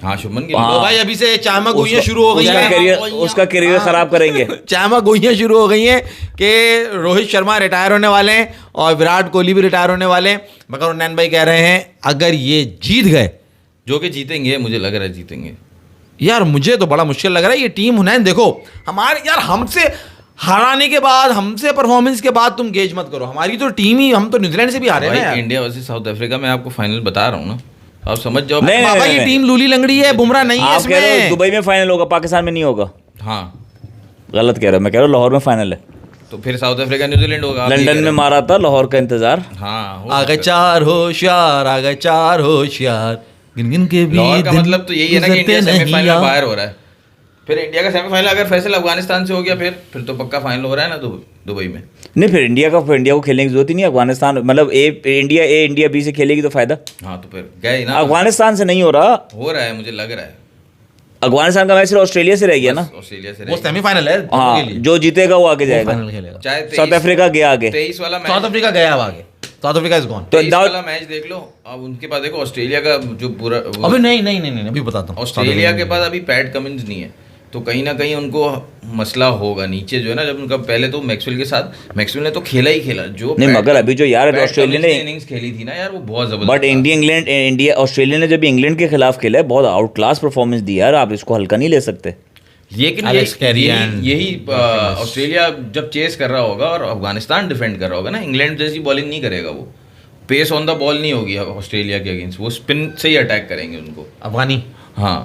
हाँ शुभमन गिल। तो भाई अभी से चामा गोइयां शुरू हो गई हैं, उसका करियर खराब करेंगे। चामा गोइयां शुरू हो गई हैं कि रोहित शर्मा रिटायर होने वाले हैं और विराट कोहली भी रिटायर होने वाले हैं। मगर उन्नयन भाई कह रहे हैं अगर ये जीत गए, जो कि जीतेंगे, मुझे लग रहा है जीतेंगे। यार मुझे तो बड़ा मुश्किल लग रहा है ये टीम हुनैन। देखो हमारे यार, हमसे हराने के बाद, हमसे परफॉर्मेंस के बाद तुम गेज मत करो, हमारी तो टीम ही, हम तो न्यूजीलैंड से भी हारे हैं यार। इंडिया वर्सेस साउथ अफ्रीका में आपको फाइनल बता रहा हूँ ना, आप समझ जाओ। नहीं, बाबा ये टीम लूली लंगड़ी है, बुमराह नहीं है आप कह रहे हो इसमें। दुबई में फाइनल होगा, पाकिस्तान में नहीं होगा। हाँ गलत कह रहे हो, मैं कह रहा हूँ लाहौर में फाइनल है। तो फिर साउथ अफ्रीका न्यूजीलैंड होगा। आप ये लंदन कह में रहे हो। मारा था, लाहौर का इंतजार। हाँ हो आगे सकता चार होशियार, आगे चार होशियार, गिन गिन के है। भी लाहौर का दिन मतलब तो यही है ना कि इंडिया गुजरते नहीं सेमीफाइनल यार। बाहर हो रहा है। फिर इंडिया का सेमीफाइनल अगर फैसल अफगानिस्तान से हो गया, फिर तो पक्का फाइनल हो रहा है ना दुबई में। नहीं, फिर इंडिया को खेलने की जरूरत ही नहीं। अफगानिस्तान मतलब इंडिया बी से खेलेगी तो फायदा। हाँ तो फिर गए ना। अफगानिस्तान से नहीं हो रहा, हो रहा है, मुझे लग रहा है। अफगानिस्तान का मैच सिर्फ ऑस्ट्रेलिया से रह गया ना। ऑस्ट्रेलिया से वो सेमीफाइनल है हाँ, के लिए। जो जीतेगा वो आगे जाएगा। फाइनल खेलेगा। चाहे साउथ अफ्रीका गया आगे। 23 वाला मैच, साउथ अफ्रीका गया अब आगे, साउथ अफ्रीका इज गॉन। तो 23 वाला मैच देख लो। अब उनके पास देखो ऑस्ट्रेलिया का जो पूरा अभी नहीं अभी बताता हूँ। ऑस्ट्रेलिया के पास अभी पैट कमिंस नहीं है, तो कहीं ना कहीं उनको मसला होगा नीचे जो है ना। जब उनका पहले तो मैक्सवेल ने तो खेला ही खेला जो नहीं, मगर अभी जो यार ऑस्ट्रेलिया ने इनिंग्स खेली थी ना यार, वो बहुत जबरदस्त। बट ऑस्ट्रेलिया ने जब इंग्लैंड के खिलाफ खेला है, बहुत आउट क्लास परफॉर्मेंस दी यार, आप इसको हल्का नहीं ले सकते। लेकिन Alex Carey and यही ऑस्ट्रेलिया जब चेस कर रहा होगा और अफगानिस्तान डिफेंड कर रहा होगा ना, इंग्लैंड जैसी बॉलिंग नहीं करेगा वो। पेस ऑन द बॉल नहीं होगी ऑस्ट्रेलिया के अगेंस्ट, वो स्पिन से ही अटैक करेंगे उनको। अफगानी। हाँ,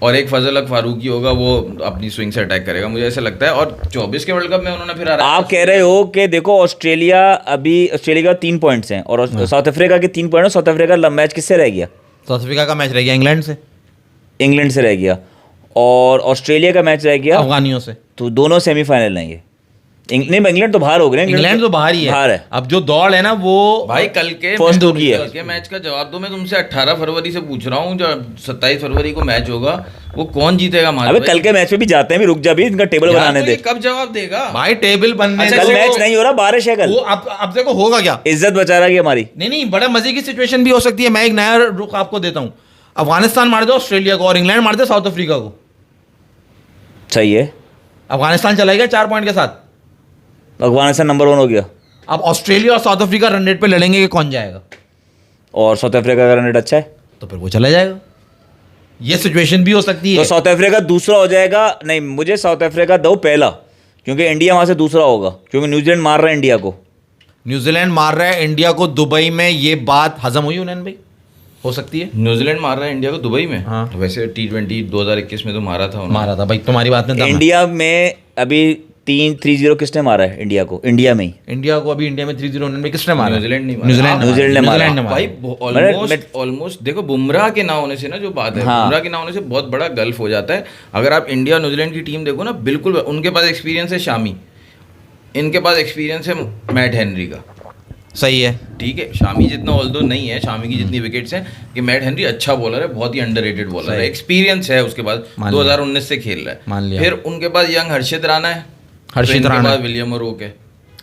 और एक फजल हक फारूकी होगा, वो अपनी स्विंग से अटैक करेगा, मुझे ऐसा लगता है। और 24 के वर्ल्ड कप में उन्होंने फिर आप कह रहे हो कि देखो ऑस्ट्रेलिया का 3 पॉइंट्स हैं और साउथ अफ्रीका के 3 पॉइंट। साउथ अफ्रीका का मैच किससे रह गया? साउथ अफ्रीका का मैच रह गया इंग्लैंड से रह गया, और ऑस्ट्रेलिया का मैच रह गया अफगानियों से। तो दोनों सेमीफाइनल हैं ये। नहीं, इंग्लैंड तो बाहर हो गए। इंग्लैंड तो बाहर ही है। अब जो दौड़ है ना वो भाई कल के फर्स्ट हो गई है। कल के मैच का जवाब दो। मैं तुमसे 18 फरवरी से पूछ रहा हूँ, जो 27 फरवरी को मैच होगा वो कौन जीतेगा? अबे कल के मैच में भी जाते हैं, भी रुक जा, भी इनका टेबल बनाने दे। कब जवाब देगा भाई? टेबल बनने अच्छा, दो। कल मैच नहीं हो रहा, बारिश है कल। वो अब देखो होगा क्या, इज्जत बचा रहा है हमारी। नहीं बड़ा मजे की सिचुएशन भी हो सकती है। मैं एक नया रुख आपको देता हूँ। अफगानिस्तान मार दो ऑस्ट्रेलिया को और इंग्लैंड मार दे साउथ अफ्रीका को। सही है, अफगानिस्तान चला गया 4 पॉइंट के साथ। अफगानिस्तान नंबर 1 हो गया। अब ऑस्ट्रेलिया और साउथ अफ्रीका रन रेट पे लड़ेंगे कि कौन जाएगा, और साउथ अफ्रीका का रन रेट अच्छा है तो फिर वो चला जाएगा। ये सिचुएशन भी हो सकती तो है। साउथ अफ्रीका दूसरा हो जाएगा। नहीं, मुझे साउथ अफ्रीका दो पहला, क्योंकि इंडिया वहां से दूसरा होगा, क्योंकि न्यूजीलैंड मार रहा है इंडिया को। न्यूजीलैंड मार रहा है इंडिया को दुबई में, ये बात हजम हुई उन्नयन भाई? हो सकती है। न्यूजीलैंड मार रहा है इंडिया को दुबई में। हाँ। तो वैसे T20 2021 में तो मारा था उन्होंने। मारा था भाई, तुम्हारी बात में इंडिया में अभी 3-0 किसने मारा है इंडिया को? इंडिया में ही। इंडिया को अभी इंडिया में 3-0 में किसने मारा? न्यूजीलैंड नहीं मारा। न्यूजीलैंड ने मारा। भाई ऑलमोस्ट देखो, बुमराह के ना होने से ना जो बात है, हाँ। बुमराह के ना होने से बहुत बड़ा गल्फ हो जाता है। अगर आप इंडिया और न्यूजीलैंड की टीम देखो ना, बिल्कुल उनके पास एक्सपीरियंस है शामी, इनके पास एक्सपीरियंस है मैट हेनरी का। सही है। ठीक है, शामी जितना ऑल्दो नहीं है, शामी की जितनी विकेट्स हैं, कि मैट हेनरी अच्छा बॉलर है, बहुत ही अंडररेटेड बॉलर है, एक्सपीरियंस है उसके पास, 2019 से खेल रहा है। मान लिया। फिर उनके पास यंग हर्षित राणा है, हर्षित राणा, विलियम ओरोक है।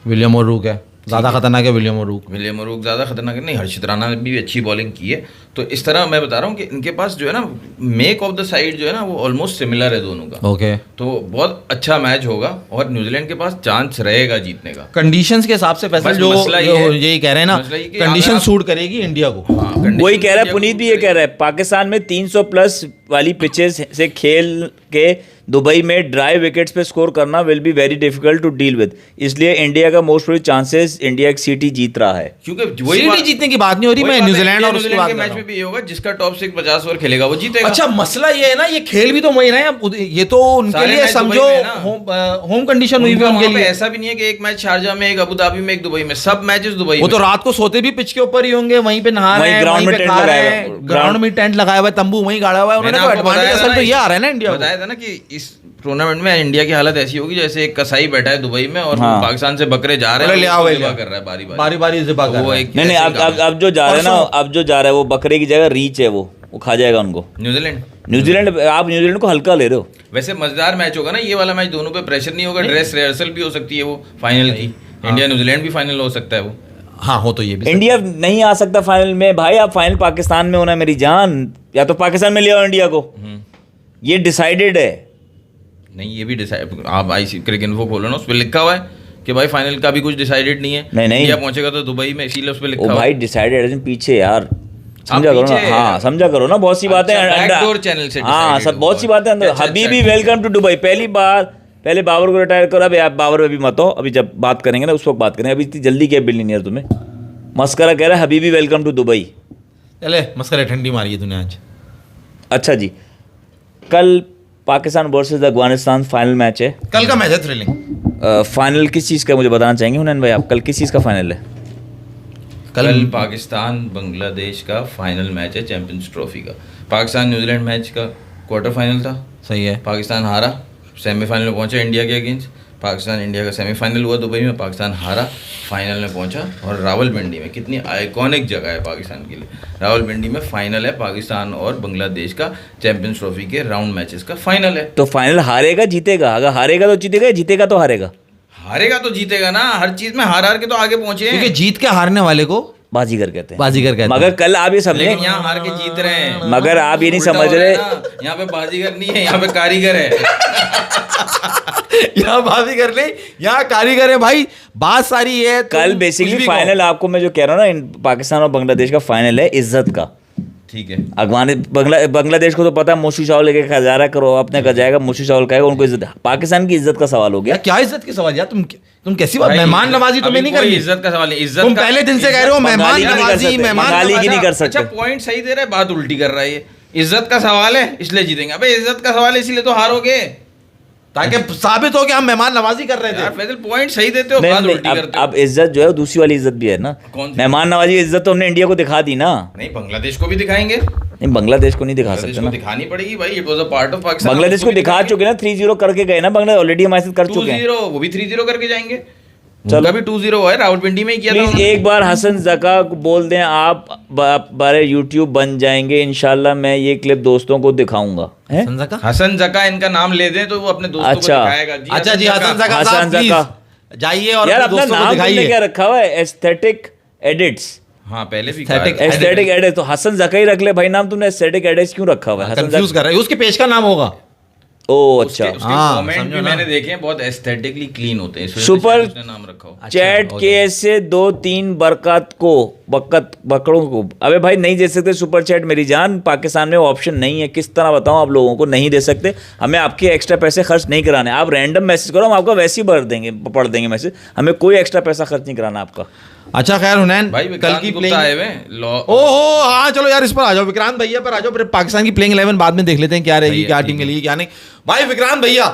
विलियम ओरूक है, ज़्यादा खतरनाक है विलियम ओरूक। विलियम ओरोक ज़्यादा खतरनाक है, नहीं हर्षित राणा ने भी अच्छी बॉलिंग की है। तो इस तरह मैं बता रहा हूँ कि इनके पास जो है ना, मेक ऑफ द साइड जो है ना, वो ऑलमोस्ट सिमिलर है दोनों का। ओके, तो बहुत अच्छा मैच होगा और न्यूजीलैंड के पास चांस रहेगा जीतने का। कंडीशंस के हिसाब से फैसल बस जो मसला ये है- यही कह रहे हैं ना, मसला ये कि कंडीशन अगर आप- सूट करेगी इंडिया को। हाँ, condition वही कह रहा है, इंडिया पुनीत को भी ये कह रहा है, पाकिस्तान में 300 प्लस वाली पिचेस से खेल के दुबई में ड्राई विकेट्स पे स्कोर करना will be very difficult to deal with. इसलिए इंडिया का मोस्ट प्रोबेबली चांसेस इंडिया एक सीटी जीत रहा है। क्योंकि वही सीटी जीतने की बात नहीं हो रही, मैं न्यूजीलैंड और उसके बाद के मैच में भी ये होगा, जिसका टॉप 6 50 ओवर खेलेगा वो जीतेगा। अच्छा मसला ये है ना, ये खेल भी तो वही रहे हैं, ये तो उनके सारे लिए मैच समझो दुबई में ना। होम कंडीशन हुई उनका है उनके वहाँ पे लिए। ऐसा भी नहीं है कि एक मैच शारजा में, एक अबू धाबी में, एक दुबई में, सब मैचेस दुबई वो में। तो रात को सोते भी पिच के ऊपर ही होंगे, वहीं पे नहा रहे हैं, ग्राउंड वहीं में पे टेंट खा रहे लगाया हैं, हुआ है। ग्राउंड में टेंट लगाया हुआ है, तंबू वहीं गाड़ा हुआ है उन्होंने। मैंने तो आपको एडवांटेज बताया असल था तो ना, ये आ रहा है ना इंडिया को। बताया था ना कि इस टूर्नामेंट में इंडिया की हालत ऐसी होगी जैसे एक कसाई बैठा है दुबई में और हाँ। वो पाकिस्तान से बकरे जा रहे बोले, ले आओ, हैं, ले आओ। कर रहा है बारी बारी बारी से भाग वो रहा है। एक नहीं, ऐसे ही काम है। अब जो जा रहा है ना, अब जो जा रहा है वो बकरे की जगह रीच है, वो खा जाएगा उनको। न्यूजीलैंड आप न्यूजीलैंड को हल्का ले रहे हो। वैसे मजेदार मैच होगा ना ये वाला मैच, दोनों पे प्रेशर नहीं होगा, ड्रेस रिहर्सल भी हो सकती है वो फाइनल की। इंडिया न्यूजीलैंड भी फाइनल हो सकता है वो। हाँ हो तो ये भी इंडिया नहीं आ सकता फाइनल में भाई, आप फाइनल पाकिस्तान में होना मेरी जान, या तो पाकिस्तान में ले आओ इंडिया को, ये डिसाइडेड है। नहीं ये भी डिसाइड, आप आईसी क्रिकेट इन्फो खोलो ना, उस पर लिखा हुआ है कि भाई फाइनल का भी कुछ डिसाइडेड नहीं है। नहीं इंडिया पहुंचेगा तो दुबई में, इसीलिए उस पर लिखा ओ हुआ भाई है। डिसाइडेड है पीछे यार, समझा करो ना। पीछे- हाँ समझा करो ना, बहुत सी बातें अच्छा, backdoor channel से हाँ decided सब बहुत सी हुआ है। बातें अंदर। अच्छा, हबीबी अच्छा, वेलकम टू दुबई, पहली बार, पहले बाबर को रिटायर करो, अभी आप बाबर में भी मत हो, अभी जब बात करेंगे ना उस वक्त बात करेंगे, अभी इतनी जल्दी क्या बिलियनियर तुम्हें। मस्करा कह रहा है हबीबी वेलकम टू दुबई। चले मस्करे ठंडी मारी है तूने आज। अच्छा जी, कल Pakistan versus Afghanistan final match है। कल का मैच है थ्रिलिंग। फाइनल किस चीज़ का मुझे बताना चाहेंगे हुनैन भाई, आप कल किस चीज़ का फाइनल है? कल पाकिस्तान बांग्लादेश का फाइनल मैच है चैंपियंस ट्रॉफी का। पाकिस्तान न्यूजीलैंड मैच का क्वार्टर फाइनल था, सही है। पाकिस्तान हारा, सेमीफाइनल में पहुंचा इंडिया के अगेंस्ट। पाकिस्तान इंडिया का सेमीफाइनल हुआ दुबई में, पाकिस्तान हारा, फाइनल में पहुंचा। और रावलपिंडी में, कितनी आइकॉनिक जगह है पाकिस्तान के लिए, रावलपिंडी में फाइनल है पाकिस्तान और बांग्लादेश का, चैंपियंस ट्रॉफी के राउंड मैचेस का फाइनल है। तो फाइनल हारेगा जीतेगा, अगर हारेगा तो जीतेगा, जीतेगा तो हारेगा। हारेगा तो जीतेगा ना, हर चीज में हार हार के तो आगे पहुंचे क्योंकि हैं। जीत के हारने वाले को बाजीगर कहते हैं। बाजीगर कहते हैं। मगर कल आप ये समझे, लेकिन यहाँ हार के जीत रहे हैं। मगर आप ये नहीं उल्टा समझ हो रहा है रहे, ना, यहाँ पे बाजीगर नहीं है, यहाँ पे कारीगर है। यहाँ बाजीगर नहीं, यहाँ कारीगर है भाई। बात सारी है तुम कल कुछ बेसिकली भी फाइनल आपको मैं जो कह रहा हूँ ना, पाकिस्तान और बांग्लादेश का फाइनल है इज्जत का। ठीक है, बांग्लादेश को तो पता है मोशू चावल लेके खजारा करो, अपने का जाएगा, मोशू चावल खाएगा, उनको इज्जत। पाकिस्तान की इज्जत का सवाल हो कहो। गया। यार क्या इज्जत की सवाल यार, तुम कैसी बात, भाई, मेहमान नवाजी तुम्हें अभी नहीं कोई करनी। इज्जत का सवाल नहीं, इज्जत तुम का- पहले दिन से कह रहे हो मेहमान बंगाली की नहीं कर नवाजी, सकते, मेहमान बंगाली की नहीं कर अच्छा सकते। पॉइंट सही दे रहा है, बात उल्टी कर रहा है ये। इज्जत का सवाल है इसलिए जीतेंगे। अबे इज्जत का सवाल है इसीलिए तो हारोगे ताकि साबित हो कि हम मेहमान नवाजी कर रहे यार। थे। फैजल पॉइंट सही देते हो, नहीं, बात नहीं, उल्टी करते अब हो। इज्जत जो है दूसरी वाली इज्जत भी है ना। कौन सी? मेहमान नवाजी की इज्जत तो हमने इंडिया को दिखा दी ना। नहीं, बांग्लादेश को भी दिखाएंगे, नहीं बांग्लादेश को नहीं दिखा बांग्लादेश सकते को ना। दिखानी पड़ेगी भाई, it was a part of Pakistan. Bangladesh को दिखा चुके ना, 3-0 करके गए ना बांग्लादेश, ऑलरेडी हमारे साथ कर चुके हैं। 2-0 वो भी 3-0 करके जाएंगे। चलो। उनका भी 2-0 है, रावलपिंडी में ही किया था प्लीज उन्होंने। एक बार हसन जका को बोल दें, आप बारे यूट्यूब बन जाएंगे इंशाल्लाह। मैं ये क्लिप दोस्तों को दिखाऊंगा। हैं? हसन जका? हसन जका इनका नाम ले दें तो वो अपने दोस्तों को अच्छा। दिखाएगा। अच्छा जी, हसन जका हसन साहब जका। प्लीज जाइए और यार अपने अपना दोस्तों को नाम तुमने दिखाइए। क्या रखा हुआ है? Aesthetic edits. हाँ पहले भी Aesthetic कहा है। एस्थेटिक एडिट्स, तो हसन जका ही रख ले भाई नाम, तुमने एस्थेटिक एडिट्स क्यों रखा हुआ है? हसन कंफ्यूज कर रहा है, उसके पेज का नाम होगा। ओ उसके अच्छा। हाँ, कमेंट समझो भी ना। मैंने देखे हैं, बहुत एस्थेटिकली क्लीन होते हैं, इस वजह से सुपर शायद उसने नाम रखा हो। चैट अच्छा, के से 2-3 बरकत को बकरों को। अबे भाई नहीं दे सकते सुपर चैट मेरी जान, पाकिस्तान में वो ऑप्शन नहीं है। किस तरह बताऊं आप लोगों को, नहीं दे सकते। हमें आपके एक्स्ट्रा पैसे खर्च नहीं कराने। आप रैंडम मैसेज करो, हम आपका वैसे ही भर देंगे, पढ़ देंगे मैसेज। हमें कोई एक्स्ट्रा पैसा खर्च नहीं कराना आपका। अच्छा खैर हुनैन, भाई कल विक्रांत की गुप्ता आए प्लेइंग, हुए लॉ। ओहो हाँ चलो यार इस पर आ जाओ, विक्रांत भैया पर आ जाओ। फिर पाकिस्तान की प्लेइंग 11 बाद में देख लेते हैं क्या रहेगी, भैया, क्या ठीक टीम है। के लिए क्या नहीं। भाई विक्रांत भैया,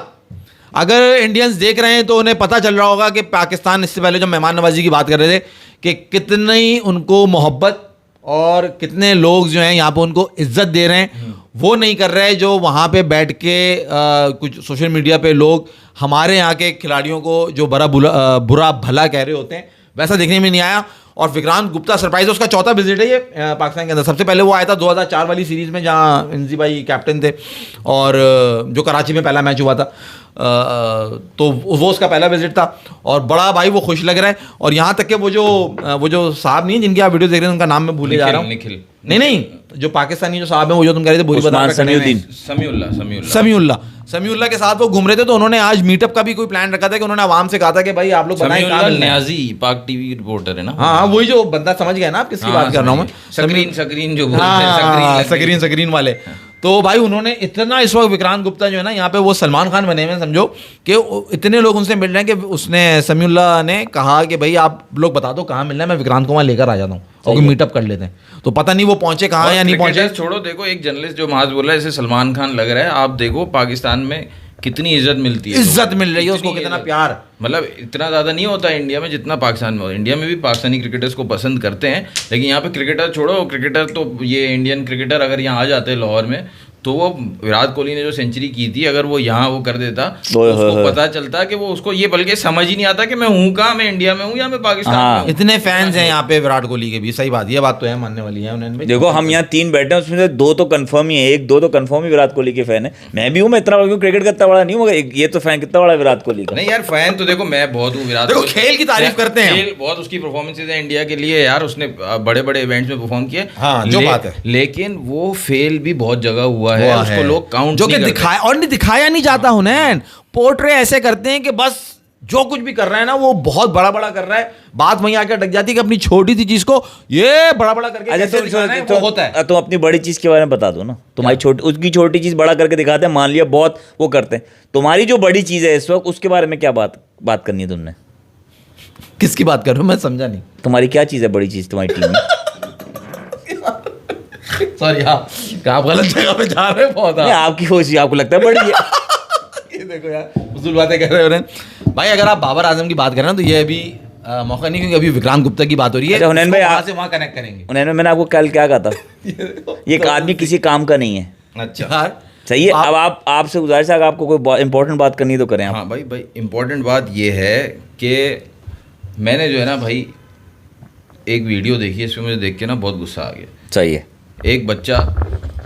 अगर इंडियंस देख रहे हैं तो उन्हें पता चल रहा होगा कि पाकिस्तान इससे पहले जब मेहमान नवाजी की बात कर रहे थे कि कितनी उनको मोहब्बत और कितने लोग जो हैं यहाँ पे उनको इज्जत दे रहे हैं, वो नहीं कर रहे जो वहाँ पे बैठ के कुछ सोशल मीडिया पे लोग हमारे यहाँ के खिलाड़ियों को जो बुरा भला कह रहे होते हैं, वैसा देखने में नहीं आया। और विक्रांत गुप्ता सरप्राइज, उसका चौथा विजिट है ये पाकिस्तान के अंदर। सबसे पहले वो आया था 2004 वाली सीरीज में जहाँ इंजी भाई कैप्टन थे, और जो कराची में पहला मैच हुआ था, तो वो उसका पहला विजिट था। और बड़ा भाई वो खुश लग रहा है। और यहाँ तक कि वो जो साहब नहीं जिनकी आप वीडियो देख रहे हैं, उनका नाम मैं भूले जा रहा हूँ। निखिल नहीं, जो पाकिस्तानी जो साहब हैं, वो जो तुम कह रहे थे, बुरी उस्मान बता समीउद्दीन। समीउल्लाह के साथ वो घूम रहे थे। तो उन्होंने आज मीटअप का भी कोई प्लान रखा था कि उन्होंने आवाम से कहा था कि भाई आप लोग बताएं कहाँ मिलना है। न्याजी पाक टीवी रिपोर्टर है ना। हाँ वही जो बंदा, समझ गया ना आप किसकी बात कर रहा हूँ मैं। सकरीन जो बोलते हैं, सकरीन वाले। तो भाई उन्होंने इतना, इस वक्त विक्रांत गुप्ता जो है ना यहाँ पे वो सलमान खान बने हुए हैं, समझो कि इतने लोग उनसे मिल रहे हैं कि उसने समीउल्लाह ने कहा कि भाई आप लोग बता दो कहाँ मिलना है, मैं विक्रांत को वहाँ लेकर आ जाता हूँ और मीटअप कर लेते हैं। तो पता नहीं वो पहुंचे कहाँ या नहीं पहुंचे। छोड़ो, देखो एक जर्नलिस्ट जो महाज बोल रहा है जैसे सलमान खान लग रहा है। आप देखो पाकिस्तान में कितनी इज्जत मिलती है, इज्जत मिल रही है उसको, कितना इज्जत। प्यार। मतलब इतना ज़्यादा नहीं होता है इंडिया में जितना पाकिस्तान में। इंडिया में भी पाकिस्तानी क्रिकेटर्स को पसंद करते हैं, लेकिन यहाँ पे क्रिकेटर छोड़ो, क्रिकेटर तो ये इंडियन क्रिकेटर अगर यहाँ आ जाते हैं लाहौर में तो वो विराट कोहली ने जो सेंचुरी की थी, अगर वो यहाँ वो कर देता तो उसको पता चलता कि वो उसको ये बल्कि समझ ही नहीं आता कि मैं हूँ कहाँ, मैं इंडिया में हूँ या मैं पाकिस्तान में हूँ। इतने फैंस हैं यहाँ पे विराट कोहली के भी, सही बात, ये बात तो है, मानने वाली है उन्होंने। देखो हम यहाँ 3 बैठे हैं, उसमें से 2 तो कंफर्म ही है, 1-2 तो कंफर्म ही विराट कोहली के फैन है। मैं भी हूँ, मैं इतना बड़ा क्रिकेट का इतना बड़ा नहीं हूँ, ये तो फैन कितना बड़ा है विराट कोहली का। नहीं यार, फैन तो देखो मैं बहुत हूँ विराट देखो खेल की तारीफ करते हैं, खेल बहुत, उसकी परफॉर्मेंसेज है इंडिया के लिए यार, उसने बड़े बड़े इवेंट्स में परफॉर्म किए। हाँ, जो बात है। लेकिन वो फेल भी बहुत जगह हुआ है, उसको लोग काउंट जो कि दिखाया और नहीं दिखाया नहीं जाता। हुनैन पोर्ट्रे ऐसे करते हैं कि बस जो कुछ भी कर रहा है ना वो बहुत बड़ा बड़ा कर रहा है, बात वहीं आके अटक जाती है कि अपनी छोटी सी चीज को ये बड़ा बड़ा करके कैसे दिखाना है, वो होता है। तुम अपनी बड़ी चीज के बारे में बता दो ना, तुम्हारी छोटी, उसकी छोटी चीज बड़ा करके दिखाते हैं, मान लिया बहुत वो करते हैं, तुम्हारी जो बड़ी चीज है इस वक्त उसके बारे में क्या बात करनी है तुमने? किसकी बात कर रहे हो, मैं समझा नहीं। तुम्हारी क्या चीज है बड़ी चीज तुम्हारी टीम में? सॉरी, आप गलत जगह पे जा रहे हो बहुत। आपकी कोशिश आपको लगता है बड़ी है। ये देखो यार, फजूल बातें कर रहे हो भाई। अगर आप बाबर आजम की बात करें ना तो ये अभी मौका नहीं, क्योंकि अभी विक्रांत गुप्ता की बात हो रही है। अच्छा हुनैन भाई, वहां से वहां कनेक्ट करेंगे। हुनैन भाई, मैंने आपको कल क्या कहा था? ये एक आदमी किसी काम का नहीं है। अच्छा सही है। अब आपसे गुजारिश है, अगर आपको कोई इंपॉर्टेंट बात करनी तो करें आप। हाँ भाई इंपॉर्टेंट बात ये है कि मैंने जो है ना भाई एक वीडियो देखी है, इसमें मुझे देख के ना बहुत गुस्सा आ गया। सही है। एक बच्चा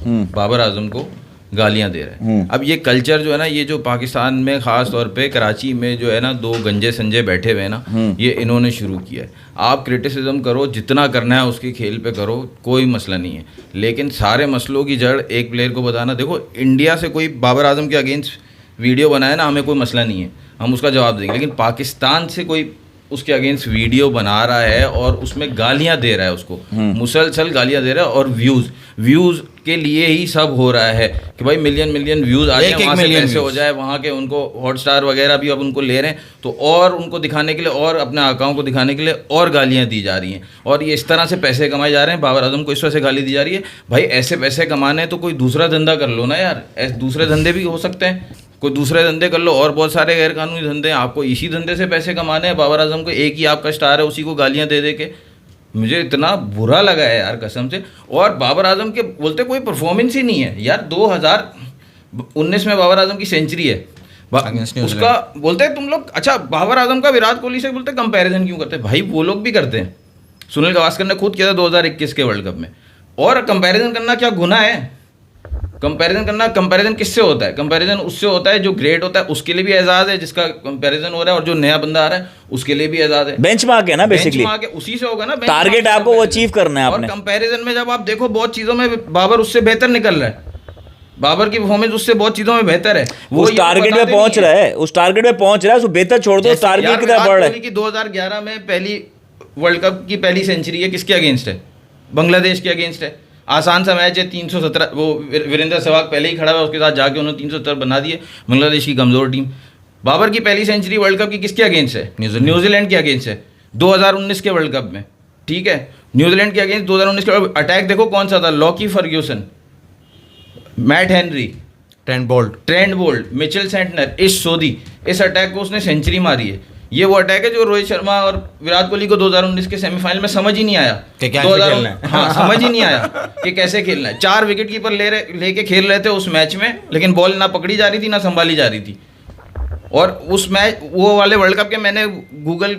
बाबर आजम को गालियां दे रहा है। अब ये कल्चर जो है ना, ये जो पाकिस्तान में ख़ास तौर पे कराची में जो है ना 2 गंजे संजय बैठे हुए हैं ना, ये इन्होंने शुरू किया है। आप क्रिटिसिज्म करो, जितना करना है उसके खेल पे करो, कोई मसला नहीं है, लेकिन सारे मसलों की जड़ एक प्लेयर को बताना। देखो इंडिया से कोई बाबर आजम के अगेंस्ट वीडियो बनाए ना, हमें कोई मसला नहीं है, हम उसका जवाब देंगे। लेकिन पाकिस्तान से कोई उसके अगेंस्ट वीडियो बना रहा है और उसमें गालियां दे रहा है, उसको मुसलसल गालियां दे रहा है, और व्यूज़ के लिए ही सब हो रहा है कि भाई मिलियन व्यूज़ आ जाए, वहाँ से पैसे हो जाए, वहाँ के उनको हॉटस्टार वगैरह भी अब उनको ले रहे हैं, तो और उनको दिखाने के लिए और अपने आकाओं को दिखाने के लिए और गालियाँ दी जा रही हैं, और ये इस तरह से पैसे कमाए जा रहे हैं। बाबर आजम को इस वजह से गाली दी जा रही है। भाई ऐसे पैसे कमाने हैं तो कोई दूसरा धंधा कर लो ना यार, ऐसे दूसरे धंधे भी हो सकते हैं, कोई दूसरे धंधे कर लो, और बहुत सारे गैर कानूनी धंधे हैं। आपको इसी धंधे से पैसे कमाने हैं। बाबर आजम को एक ही आपका स्टार है, उसी को गालियाँ दे के मुझे इतना बुरा लगा है यार कसम से। और बाबर आजम के बोलते कोई परफॉर्मेंस ही नहीं है यार। 2019 में बाबर आजम की सेंचुरी है, उसका बोलते हैं तुम लोग। अच्छा, बाबर आजम का विराट कोहली से बोलते कंपैरिजन क्यों करते हैं? भाई वो लोग भी करते हैं, सुनील गावस्कर ने खुद किया था 2021 के वर्ल्ड कप में। और कंपैरिजन करना क्या गुनाह है? कंपैरिजन किससे होता है? कंपैरिजन उससे होता है जो ग्रेट होता है, उसके लिए भी एजाज है जिसका कंपैरिजन हो रहा है, और जो नया बंदा आ रहा है उसके लिए भी एजाज है। बेंचमार्क है ना बेसिकली, बेंचमार्क है, उसी से होगा ना। टारगेट आपको वो अचीव करना है और आपने। कंपैरिजन में जब आप देखो बहुत चीजों में बाबर उससे बेहतर निकल रहा है, बाबर की परफॉर्मेंस उससे बहुत चीजों में बेहतर है। वो उस टारगेट पे पहुंच रहा है, उस टारगेट पे पहुंच रहा है, उसको बेहतर छोड़ दो, टारगेट की तरफ बढ़ रहा है। 2011 में पहली वर्ल्ड कप की पहली सेंचुरी है, किसके अगेंस्ट है? बांग्लादेश के अगेंस्ट है। आसान सा मैच है, 317, वो वीरेंद्र सहवाग पहले ही खड़ा हुआ, उसके साथ जाके उन्होंने 370 बना दिए। बांग्लादेश की कमज़ोर टीम। बाबर की पहली सेंचुरी वर्ल्ड कप की किसके अगेंस्ट है? न्यूजीलैंड के अगेंस्ट है, 2019 के वर्ल्ड कप में। ठीक है, न्यूजीलैंड के अगेंस्ट 2019 के अटैक देखो कौन सा था? Lockie Ferguson, Matt Henry, Trent Boult, Mitchell Santner, Ish Sodhi, इस अटैक को उसने सेंचुरी मारी है। ये वो अटैक है जो रोहित शर्मा और विराट कोहली को 2019 के सेमीफाइनल में समझ ही नहीं आया कि क्या खेलना है। हाँ, समझ ही नहीं आया कि कैसे खेलना है। 4 विकेट कीपर लेके खेल रहे थे उस मैच में, लेकिन बॉल ना पकड़ी जा रही थी ना संभाली जा रही थी। और उस मैच, वो वाले वर्ल्ड कप के, मैंने गूगल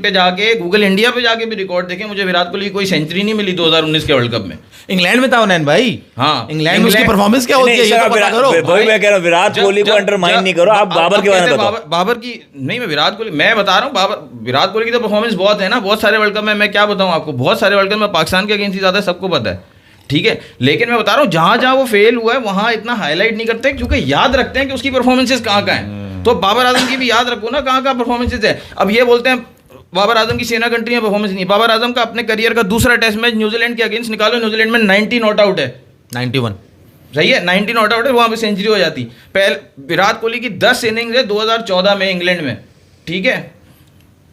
इंडिया पे जाके भी रिकॉर्ड देखे, मुझे विराट कोहली की कोई सेंचुरी नहीं मिली 2019 के वर्ल्ड कप में। इंग्लैंड में था हुनैन भाई। हाँ, इंग्लैंड में उसकी परफॉर्मेंस क्या होती है ये तो पता करो। वही मैं कह रहा हूं, विराट कोहली को अंडरमाइन नहीं करो, आप बाबर के बारे में बताओ। बाबर की नहीं, मैं विराट कोहली मैं बता रहा हूँ। विराट कोहली की तो परफॉर्मेंस बहुत है ना, बहुत सारे वर्ल्ड कप में। मैं क्या बताऊँ आपको, बहुत सारे वर्ल्ड कप में पाकिस्तान के अगेंस्ट ही ज़्यादा, सबको पता है। ठीक है, लेकिन मैं बता रहा हूँ जहाँ जहाँ वो फेल हुआ है वहाँ इतना हाईलाइट नहीं करते, क्योंकि याद रखते हैं कि उसकी परफॉर्मेंसेस कहाँ हैं। तो बाबर आजम की भी याद रखो ना, कहाँ परफॉर्मेंसेस है। अब ये बोलते हैं बाबर आजम की सेना कंट्री में परफॉर्मेंस नहीं। बाबर आजम का अपने करियर का दूसरा टेस्ट मैच न्यूजीलैंड के अगेंस्ट निकालो, न्यूजीलैंड में 90 नॉट आउट है, 91 सही है, 90 नॉट आउट है, वहाँ पे सेंचुरी हो जाती। पहले विराट कोहली की 10 इनिंग्स है 2014 में इंग्लैंड में। ठीक है,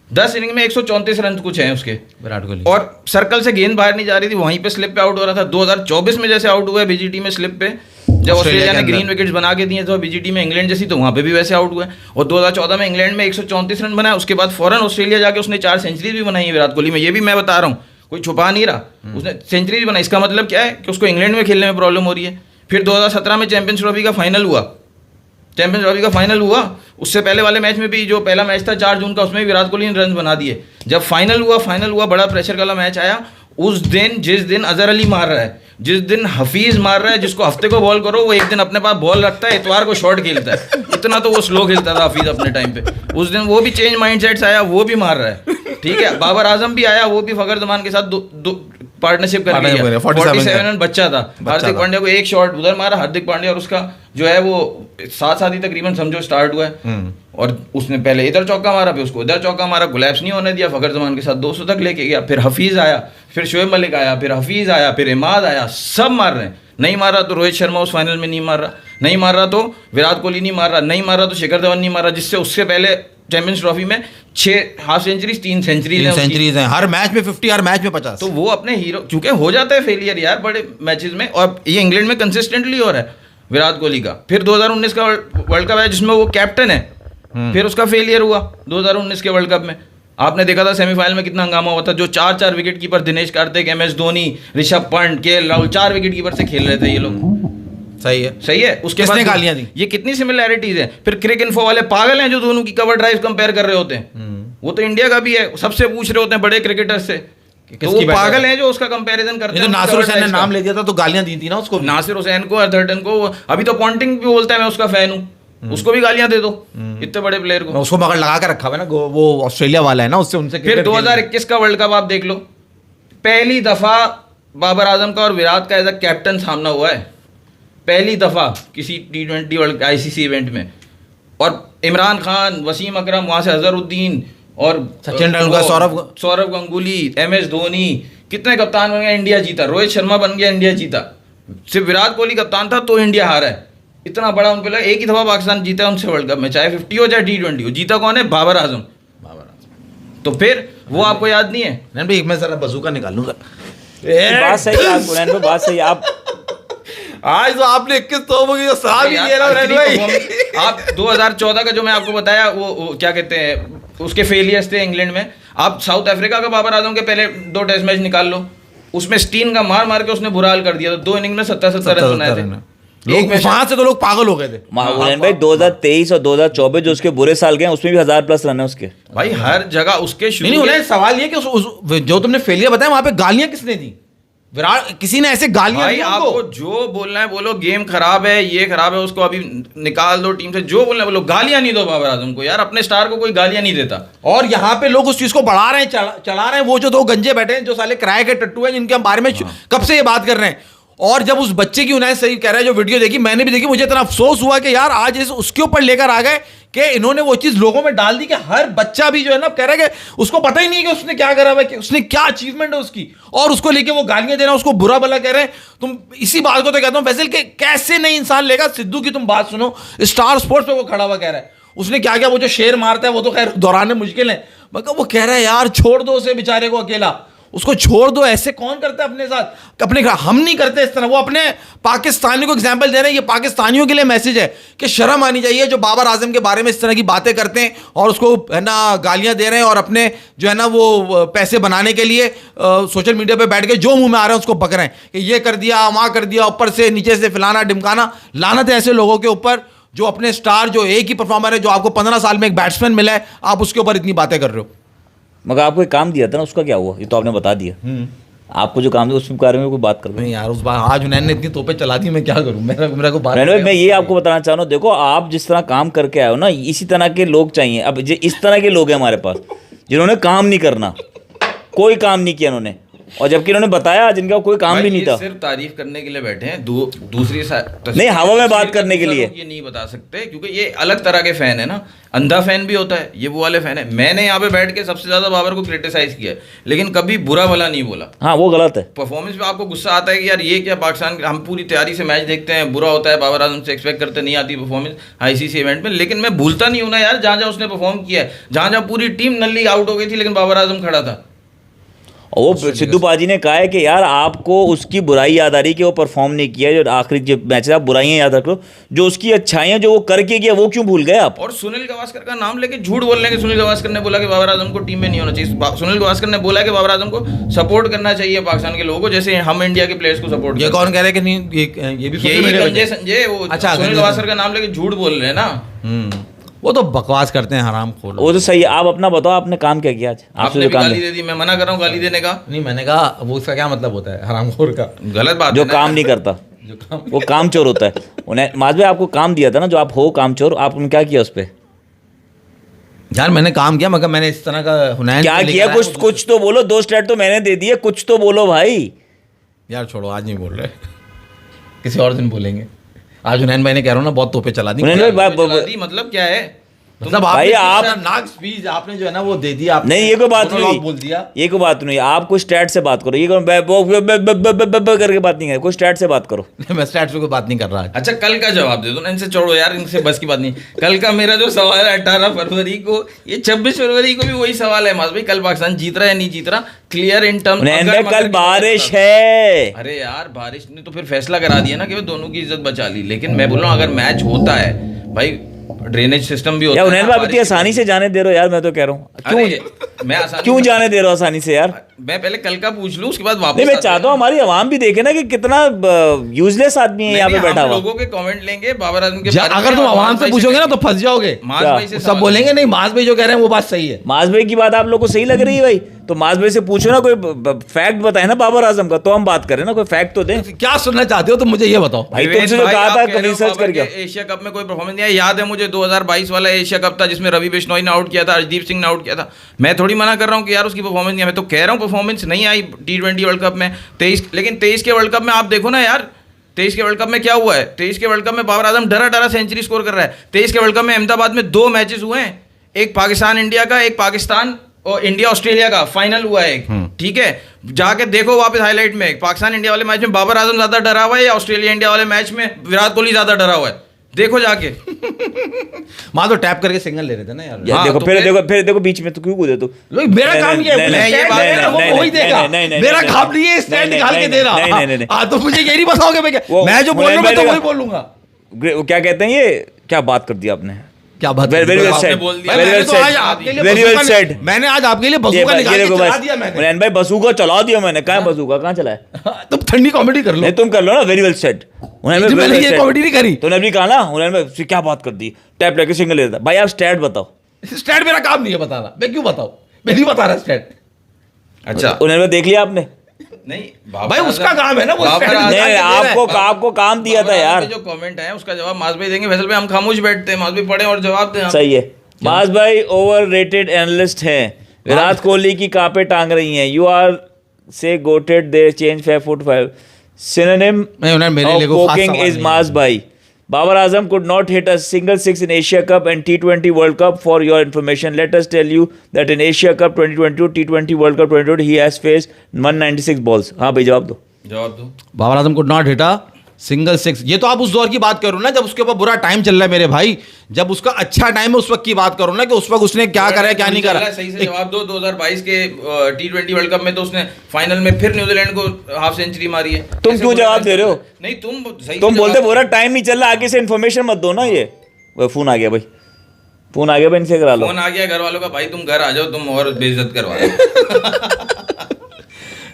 10 इनिंग में 134 रन कुछ हैं उसके, विराट कोहली। और सर्कल से गेंद बाहर नहीं जा रही थी, वहीं पे स्लिप पे आउट हो रहा था। 2024 में जैसे आउट हुआ है बीजीटी में स्लिप पे, जब ऑस्ट्रेलिया ने ग्रीन विकेट्स बना के दिए, तो बीजीटी में इंग्लैंड जैसी, तो वहाँ पे भी वैसे आउट हुआ है। और 2014 में इंग्लैंड में 134 रन बनाया, उसके बाद फौरन ऑस्ट्रेलिया जाके उसने 4 सेंचुरी भी बनाई है विराट कोहली में। ये भी मैं बता रहा हूँ, कोई छुपा नहीं रहा, उसने सेंचुरी भी बनाई। इसका मतलब क्या है कि उसको इंग्लैंड में खेलने में प्रॉब्लम हो रही है। फिर 2017 में चैंपियंस ट्रॉफी का फाइनल हुआ, चैंपियंस ट्रॉफी का फाइनल हुआ। उससे पहले वाले मैच में भी, जो पहला मैच था 4 जून का, उसमें भी विराट कोहली ने रन बना दिए। जब फाइनल हुआ, बड़ा प्रेशर वाला मैच आया। उस दिन, जिस दिन अजहर अली मार रहा है, जिस दिन हफीज मार रहा है, जिसको हफ्ते को बॉल करो, वो एक दिन अपने पास बॉल रखता है, इतवार को शॉट खेलता है। इतना तो वो स्लो खेलता था हफीज अपने टाइम पे। उस दिन वो भी चेंज माइंडसेट आया, वो भी मार रहा है, ठीक है। बाबर आजम भी आया, वो भी फखर जमान के साथ दो पार्टनरशिप कर लिया। 47 रन बच्चा था। हार्दिक पांड्या को एक शॉट उधर मारा, हार्दिक पांड्या, और उसका जो है वो साथ ही तकरीबन समझो स्टार्ट हुआ है। और उसने पहले इधर चौका मारा, फिर उसको इधर चौका मारा, कोलैप्स नहीं होने दिया, फखर जमान के साथ 200 तक लेके गया। फिर हफीज आया, फिर शोएब मलिक आया, फिर हफीज आया, फिर इमाद आया, सब मार रहे हैं। नहीं मार रहा तो रोहित शर्मा उस फाइनल में नहीं मार रहा, नहीं मार रहा तो विराट कोहली नहीं मार रहा, नहीं मार रहा तो शिखर धवन नहीं मार रहा, जिससे उससे पहले चैंपियंस ट्रॉफी में 6 हाफ सेंचुरीज, 3 सेंचुरीज हैं, हर मैच में 50, हर मैच में 50। तो वो अपने हीरो, क्योंकि हो जाता है फेलियर यार बड़े मैचेस में, और ये इंग्लैंड में कंसिस्टेंटली हो रहा है विराट कोहली का। फिर 2019 का वर्ल्ड कप है जिसमें वो कैप्टन है, फिर उसका फेलियर हुआ 2019 के वर्ल्ड कप में। आपने देखा था सेमीफाइनल में कितना हंगामा हुआ था, जो 4 wicket keeper, Dinesh Karthik, MS Dhoni, Rishabh Pant, KL Rahul, 4 wicket keeper से खेल रहे थे ये लोग। सही है, सही है। उसके किसने बाद गालियां दी? ये कितनी सिमिलैरिटीज है। फिर क्रिक इन्फो वाले पागल हैं जो दोनों की कवर ड्राइव कंपेयर कर रहे होते हैं। वो तो इंडिया का भी है, सबसे पूछ रहे होते हैं बड़े क्रिकेटर से, तो वो पागल हैं जो उसका कंपैरिजन करते हैं। नासिर हुसैन ने नाम ले दिया था तो गालियां दी थी ना उसको, नासिर हुसैन को, अर्थरटन को। अभी तो पॉन्टिंग भी बोलता है मैं उसका फैन हूँ, उसको भी गालियां दे दो, इतने बड़े प्लेयर को। उसको मगर लगा के रखा हुआ है ना, वो ऑस्ट्रेलिया वाला है ना, उससे उनसे। फिर 2021 का वर्ल्ड कप आप देख लो, पहली दफा बाबर आजम का और विराट का एज अ कैप्टन सामना हुआ है, पहली दफा किसी T20 वर्ल्ड ICC इवेंट में। और इमरान खान, वसीम अकरम, वहां से अजहरुद्दीन और सचिन तेंदुलकर, सौरव गंगुली, MS धोनी, कितने कप्तान बन गए, इंडिया जीता। रोहित शर्मा बन गया, इंडिया जीता। सिर्फ विराट कोहली कप्तान था तो इंडिया हारा है। इतना बड़ा उन पे एक ही दफा पाकिस्तान जीता है उनसे वर्ल्ड कप में, चाहे 50 हो चाहे T20 हो। जीता कौन है? बाबर आजम। तो फिर वो आपको याद नहीं है? नहीं भाई, मैं जरा बजूका निकाल लूंगा। बात सही आप, बात सही आप। आज तो आपने 21 तोपों की जो शराब ही दिया ना भाई। आप 2014 का जो मैं आपको बताया, वो क्या कहते हैं, उसके फेलियर्स थे इंग्लैंड में। आप साउथ अफ्रीका का बाबर आजम के पहले 2 टेस्ट मैच निकाल लो, उसमें स्टीन का मार के उसने बुरा हाल कर दिया था। 2 इनिंग में 70 रन बनाए थे। लोग वहां से तो लोग पागल हो गए थे। माहौल भाई 2023 और 2024 जो उसके बुरे साल गए, उसमें भी 1000+ रन है उसके। भाई हर जगह उसके शुरू नहीं, सवाल ये कि जो तुमने फेलियर बताया वहां पे गालियां किसने दी? विराट, किसी ने ऐसे गालियां भाई आपको जो बोलना है बोलो, गेम खराब है, ये खराब है, उसको अभी निकाल दो टीम से, जो बोलना है बोलो। गालियां नहीं दो बाबर आजम को यार, अपने स्टार को कोई गालियां नहीं देता। और यहाँ पे लोग उस चीज को बढ़ा रहे हैं, चला रहे हैं। वो जो 2 गंजे बैठे हैं, जो साले किराए के टट्टू हैं, जिनके हम बारे में कब से ये बात कर रहे हैं। और जब उस बच्चे की उन्हें सही कह रहा है, जो वीडियो देखी, मैंने भी देखी, मुझे इतना अफसोस हुआ कि यार आज उसके ऊपर लेकर आ गए कि इन्होंने वो चीज लोगों में डाल दी कि हर बच्चा भी जो है ना कह रहा है कि उसको पता ही नहीं कि उसने क्या करा हुआ है, कि उसने क्या अचीवमेंट है उसकी, और उसको लेके वो गालियां देना, उसको बुरा भला कह रहे हैं। तुम इसी बात को तो कहता हूं फैसल, कि कैसे नहीं इंसान लेगा। सिद्धू की तुम बात सुनो, स्टार स्पोर्ट्स पे वो खड़ा हुआ कह रहा है, उसने क्या किया, वो जो शेर मारता है वो तो खैर दोहराने मुश्किल है, मगर वो कह रहा है यार छोड़ दो उसे बेचारे को अकेला, उसको छोड़ दो। ऐसे कौन करता है अपने साथ, अपने हम नहीं करते इस तरह। वो अपने पाकिस्तानियों को एग्जांपल दे रहे हैं। ये पाकिस्तानियों के लिए मैसेज है कि शर्म आनी चाहिए जो बाबर आजम के बारे में इस तरह की बातें करते हैं और उसको है ना गालियां दे रहे हैं, और अपने जो है ना वो पैसे बनाने के लिए सोशल मीडिया पे बैठ के जो मुंह में आ रहे हैं उसको पक रहे हैं कि ये कर दिया, वहाँ कर दिया, ऊपर से नीचे से फलाना ढिमकाना। लानत है ऐसे लोगों के ऊपर जो अपने स्टार, जो एक ही परफॉर्मर है, जो आपको 15 साल में एक बैट्समैन मिला है, आप उसके ऊपर इतनी बातें कर रहे हो। मगर आपको एक काम दिया था ना, उसका क्या हुआ? ये तो आपने बता दिया। आपको जो काम दिया उसके बारे में कोई बात कर नहीं यार, उस बार आज उन्होंने इतनी तोपे चला दी, मैं क्या करूं, मेरा को बात। मैं ये आपको बताना चाह रहा हूँ, देखो आप जिस तरह काम करके आए हो ना, इसी तरह के लोग चाहिए। अब इस तरह के लोग हैं हमारे पास जिन्होंने काम नहीं करना, कोई काम नहीं किया इन्होंने, और जबकि इन्होंने बताया जिनका कोई काम भी नहीं था। सिर्फ तारीफ करने के लिए बैठे हैं, दूसरी नहीं, हवा में बात करने के लिए। ये नहीं बता सकते क्योंकि ये अलग तरह के फैन है ना, अंधा फैन भी होता है, ये वो वाले फैन है। मैंने यहाँ पे बैठ के सबसे ज्यादा बाबर को क्रिटिसाइज किया है, लेकिन कभी बुरा भला नहीं बोला। हाँ, वो गलत है। परफॉर्मेंस पे आपको गुस्सा आता है कि यार ये क्या, पाकिस्तान हम पूरी तैयारी से मैच देखते हैं, बुरा होता है, बाबर आजम से एक्सपेक्ट करते नहीं आती परफॉर्मेंस ICC इवेंट में। लेकिन मैं भूलता नहीं हूँ ना यार, जहाँ जहाँ उसने परफॉर्म किया है, जहाँ जहाँ पूरी टीम नल्ली आउट हो गई थी, लेकिन बाबर आजम खड़ा था। वो सिद्धू पाजी ने कहा है कि यार आपको उसकी बुराई याद आ रही कि वो परफॉर्म नहीं किया, जो आखिरी जो मैच है आप बुराइयां याद रख लो, जो उसकी अच्छाइयां जो वो करके गया वो क्यों भूल गए आप। और सुनील गावस्कर का नाम लेके झूठ बोल रहे हैं कि सुनील गावस्कर ने बोला कि बाबर आजम को टीम में नहीं होना चाहिए। सुनील गावस्कर ने बोला कि बाबर आजम को सपोर्ट करना चाहिए पाकिस्तान के लोगों को, जैसे हम इंडिया के प्लेयर्स को सपोर्ट। ये कौन कह रहे हैं कि नहीं, ये भी संजय वो सुनील गावस्कर का नाम लेके झूठ बोल रहे हैं ना। वो तो बकवास करते हैं, हराम खोर। वो तो सही है। आप अपना बताओ, आपने काम क्या किया आज? आपने जो भी गाली दे दी, मैं मना कर रहा हूँ गाली देने का। नहीं, मैंने कहा वो उसका क्या मतलब होता है हराम खोर का? गलत बात जो काम नहीं करता वो काम चोर होता है। उन्हें माज भाई आपको काम दिया था ना, जो आप हो काम चोर, आपने क्या किया उस पर? यार मैंने काम किया, मगर मैंने इस तरह का हुनैन क्या किया? कुछ तो बोलो। 2 स्टेट तो मैंने दे दिए, कुछ तो बोलो भाई। यार छोड़ो, आज नहीं बोल रहे, किसी और दिन बोलेंगे। आज हुनैन भाई ने कह रहा हूँ ना बहुत तोपे चला दी। मतलब क्या है मतलब भाई आप नाक स्पीच आपने जो है ना वो दे दिया। नहीं, ये कोई बात नहीं बोल दिया, ये कोई बात नहीं। आप कोई स्टैट से बात करो, ये करके बात नहीं करो, कोई स्टैट से बात करो। मैं स्टैट से कोई बात नहीं कर रहा। अच्छा कल का जवाब दे दो ना, इनसे छोड़ो यार, इनसे बस की बात नहीं। कल का मेरा जो सवाल है 18 फरवरी को, ये 26 फरवरी को भी वही सवाल है मास भाई, कल पाकिस्तान जीत रहा है नहीं जीत रहा, क्लियर इन टर्म। कल बारिश है। अरे यार बारिश ने तो फिर फैसला करा दिया ना कि दोनों की इज्जत बचा ली। लेकिन मैं बोल रहा हूँ अगर मैच होता है भाई, ड्रेनेज सिस्टम भी होता है। उन्हें इतनी आसानी से जाने दे रहे हो यार, मैं तो कह रहा हूँ क्यों जाने दे रहे हो आसानी से यार? मैं पहले कल का पूछ लूं, उसके बाद वापस। नहीं, मैं चाहता हूँ हमारी आवाम भी देखे ना कि कितना यूजलेस आदमी है यहाँ पे बैठा हुआ। लोगों के कमेंट लेंगे बाबर आजम के। अगर तुम आवाम से पूछोगे ना तो फंस जाओगे। सब बोलेंगे नहीं मास भाई जो कह रहे हैं वो बात सही है। मास भाई की बात आप लोग को सही लग रही है भाई, तो मास भाई से पूछो ना, कोई फैक्ट बताए ना बाबर आजम का, तो हम बात करें ना, कोई फैक्ट तो दें। क्या सुनना चाहते हो तो मुझे ये बताओ भाई। तुमसे जो कहा था रिसर्च करके। एशिया कप में कोई परफॉर्मेंस नहीं है, याद है मुझे 2022 वाला एशिया कप था जिसमें रवि बिश्नोई ने आउट किया था, अर्शदीप सिंह ने आउट किया था। मैं थोड़ी मना कर रहा हूँ कि यार उसकी परफॉर्मेंस नहीं है, मैं तो कह रहा हूँ परफॉर्मेंस नहीं आई T20 वर्ल्ड कप में 23। लेकिन 23 के वर्ल्ड कप में आप देखो ना यार, 23 के वर्ल्ड कप में क्या हुआ है? 23 के वर्ल्ड कप में बाबर आजम डरा सेंचुरी स्कोर कर रहा है। 23 के वर्ल्ड कप में अहमदाबाद में 2 मैचेस हुए हैं, एक पाकिस्तान इंडिया का, एक पाकिस्तान और इंडिया ऑस्ट्रेलिया का फाइनल हुआ है एक। ठीक है, जाके देखो वापस हाईलाइट में, पाकिस्तान इंडिया वाले मैच में बाबर आजम ज्यादा डरा हुआ है या ऑस्ट्रेलिया इंडिया वाले मैच में विराट कोहली ज्यादा डरा हुआ है? देखो जाके। मां तो टैप करके सिग्नल ले रहे थे ना यार। देखो तो फिर देखो बीच में तो क्यों कूदे तू? मेरा काम ये है, ये बात है वो वही देगा। मेरा काम नहीं है स्टैंड निकाल के दे रहा। तो मुझे ये नहीं बताओगे मैं जो बोल रहा हूं मैं तो वही बोलूंगा। क्या कहते हैं ये, क्या बात कर दी आपने? क्या बात? Very well said, very well said. मैंने आज आपके लिए बसूका निकाल के चला दिया। मैंने भाई बसूका चला दिया मैंने। कहाँ बसूका, कहाँ चला है? तुम ठंडी कॉमेडी कर लो। नहीं तुम कर लो ना, वेरी वेल सेड। मैंने ये कॉमेडी नहीं करी। तूने अभी कहा ना, उन्होंने क्या बात कर दी, टैप लेके सिंगल ले रहा। भाई आप स्टैट बताओ। स्टैट मेरा काम नहीं है बताना, मैं क्यों बताऊं? मैं नहीं बता रहा स्टैट। अच्छा उन्होंने देख लिया आपने? नहीं भाई उसका काम है ना वो। आपको काम दिया था यार। जो कमेंट है उसका जवाब मास भाई देंगे। फैसल भाई हम खामोश बैठते हैं, मास भाई पढ़े और जवाब दें। सही है, मास भाई ओवररेटेड एनालिस्ट हैं। विराट कोहली की कांपे टांग रही हैं। यू आर से GOATed they change 5'5". Synonym of poking is Maas Bhai. Babar Azam could not hit a single six in Asia Cup and T20 World Cup. For your information, let us tell you that in Asia Cup 2022, T20 World Cup 2022, he has faced 196 balls. हाँ भाई जवाब दो। Babar Azam could not hit a single six। ये तो आप उस दौर की बात करो ना जब उसके ऊपर बुरा टाइम चल रहा है मेरे भाई। जब उसका अच्छा टाइम है उस वक्त की बात करो ना कि उस वक्त उसने क्या करा है क्या नहीं करा। सही से जवाब दो। 2022 के T20 वर्ल्ड कप में तो उसने फाइनल में फिर न्यूजीलैंड को हाफ सेंचुरी मारी है। तुम क्यों जवाब दे रहे हो? नहीं तुम बोलते बुरा टाइम नहीं चल रहा, आगे से इन्फॉर्मेशन मत दो ना। ये फोन आ गया भाई, फोन आ गया भाई, इनसे करा लो। फोन आ गया घर वालों का, भाई तुम घर आ जाओ, तुम और बेइज्जत करवा रहे।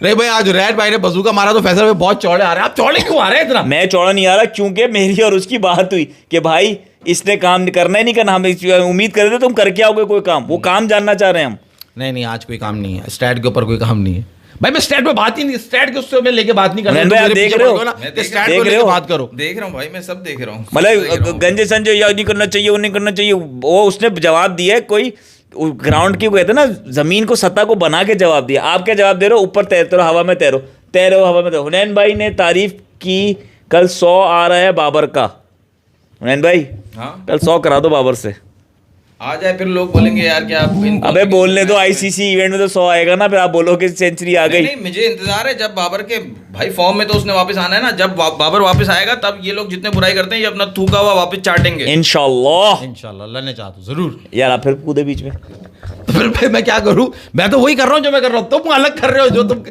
नहीं भाई आज रैड भाई ने बजूका मारा तो फैसल में बहुत चौड़े आ रहे हैं। आप चौड़े क्यों आ रहे हैं इतना? मैं चौड़ा नहीं आ रहा क्योंकि मेरी और उसकी बात हुई कि भाई इसने काम करना ही नहीं करना। हम उम्मीद कर रहे थे तुम करके आओगे कोई काम, वो काम जानना चाह रहे हैं हम। नहीं आज कोई काम नहीं है, स्टैट के ऊपर कोई काम नहीं है भाई। मैं स्टैट पे बात ही नहीं, स्टैट के उससे मैं लेके बात नहीं कर रहा। देख रहे हो ना, स्टैट को लेके बात करो। देख रहा हूँ भाई, मैं सब देख रहा हूँ। मतलब गंजे संजय या नहीं करना चाहिए, वो नहीं करना चाहिए, वो उसने जवाब दिया है। कोई ग्राउंड की कहते हैं ना, जमीन को सतह को बना के जवाब दिया। आप क्या जवाब दे रहे हो? ऊपर तैरते रहो, हवा में तैरो हवा में तैरो। हुनैन भाई ने तारीफ की, कल 100 आ रहा है बाबर का। हुनैन भाई हाँ कल 100 करा दो बाबर से। आ जाए फिर लोग बोलेंगे यार क्या आप अबे बोलने दो, आईसीसी इवेंट में तो 100 आएगा ना, फिर आप बोलोगे सेंचुरी आ गई। नहीं मुझे इंतजार है जब बाबर के भाई फॉर्म में तो उसने वापस आना है ना। जब बाबर वापस आएगा तब ये लोग जितने बुराई करते हैं ये अपना थूका हुआ वापस चाटेंगे। इंशाल्लाह अल्लाह ने चाहा तो जरूर। यार आप फिर कूदे बीच में। तो फिर मैं क्या करूं? मैं तो वही कर रहा हूं जो मैं कर रहा हूं, तुम अलग कर रहे हो जो तुम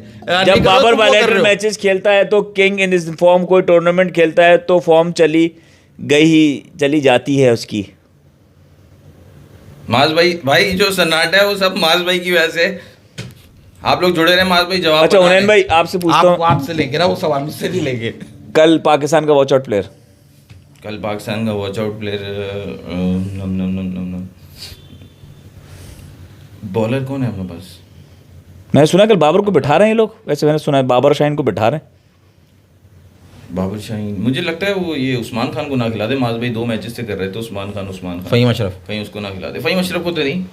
जब बाबर बायलैटरल मैचेस खेलता है तो किंग इन इस फॉर्म, कोई टूर्नामेंट खेलता है तो फॉर्म चली जाती है उसकी। माज भाई जो सन्नाटा है वो सब माज भाई की वजह से। आप लोग जुड़े रहे माज भाई, जवाब अच्छा उनैन भाई आपसे पूछता हूँ, आपसे लेंगे ना वो सवाल, मुझसे नहीं लेंगे। कल पाकिस्तान का वॉच आउट प्लेयर, कल पाकिस्तान का वॉच आउट प्लेयर बॉलर कौन है अपने पास? मैंने सुना कल बाबर को बिठा रहे हैं ये लोग, वैसे मैंने सुना है बाबर शाहीन को बिठा रहे हैं। बाबर शाहीन, मुझे लगता है वो ये उस्मान खान को ना खिला दे। माज भाई 2 मैचेस से कर रहे थे, उस्मान खान फ़हीम अशरफ, कहीं उसको ना खिला दे। फ़हीम अशरफ को तो नहीं।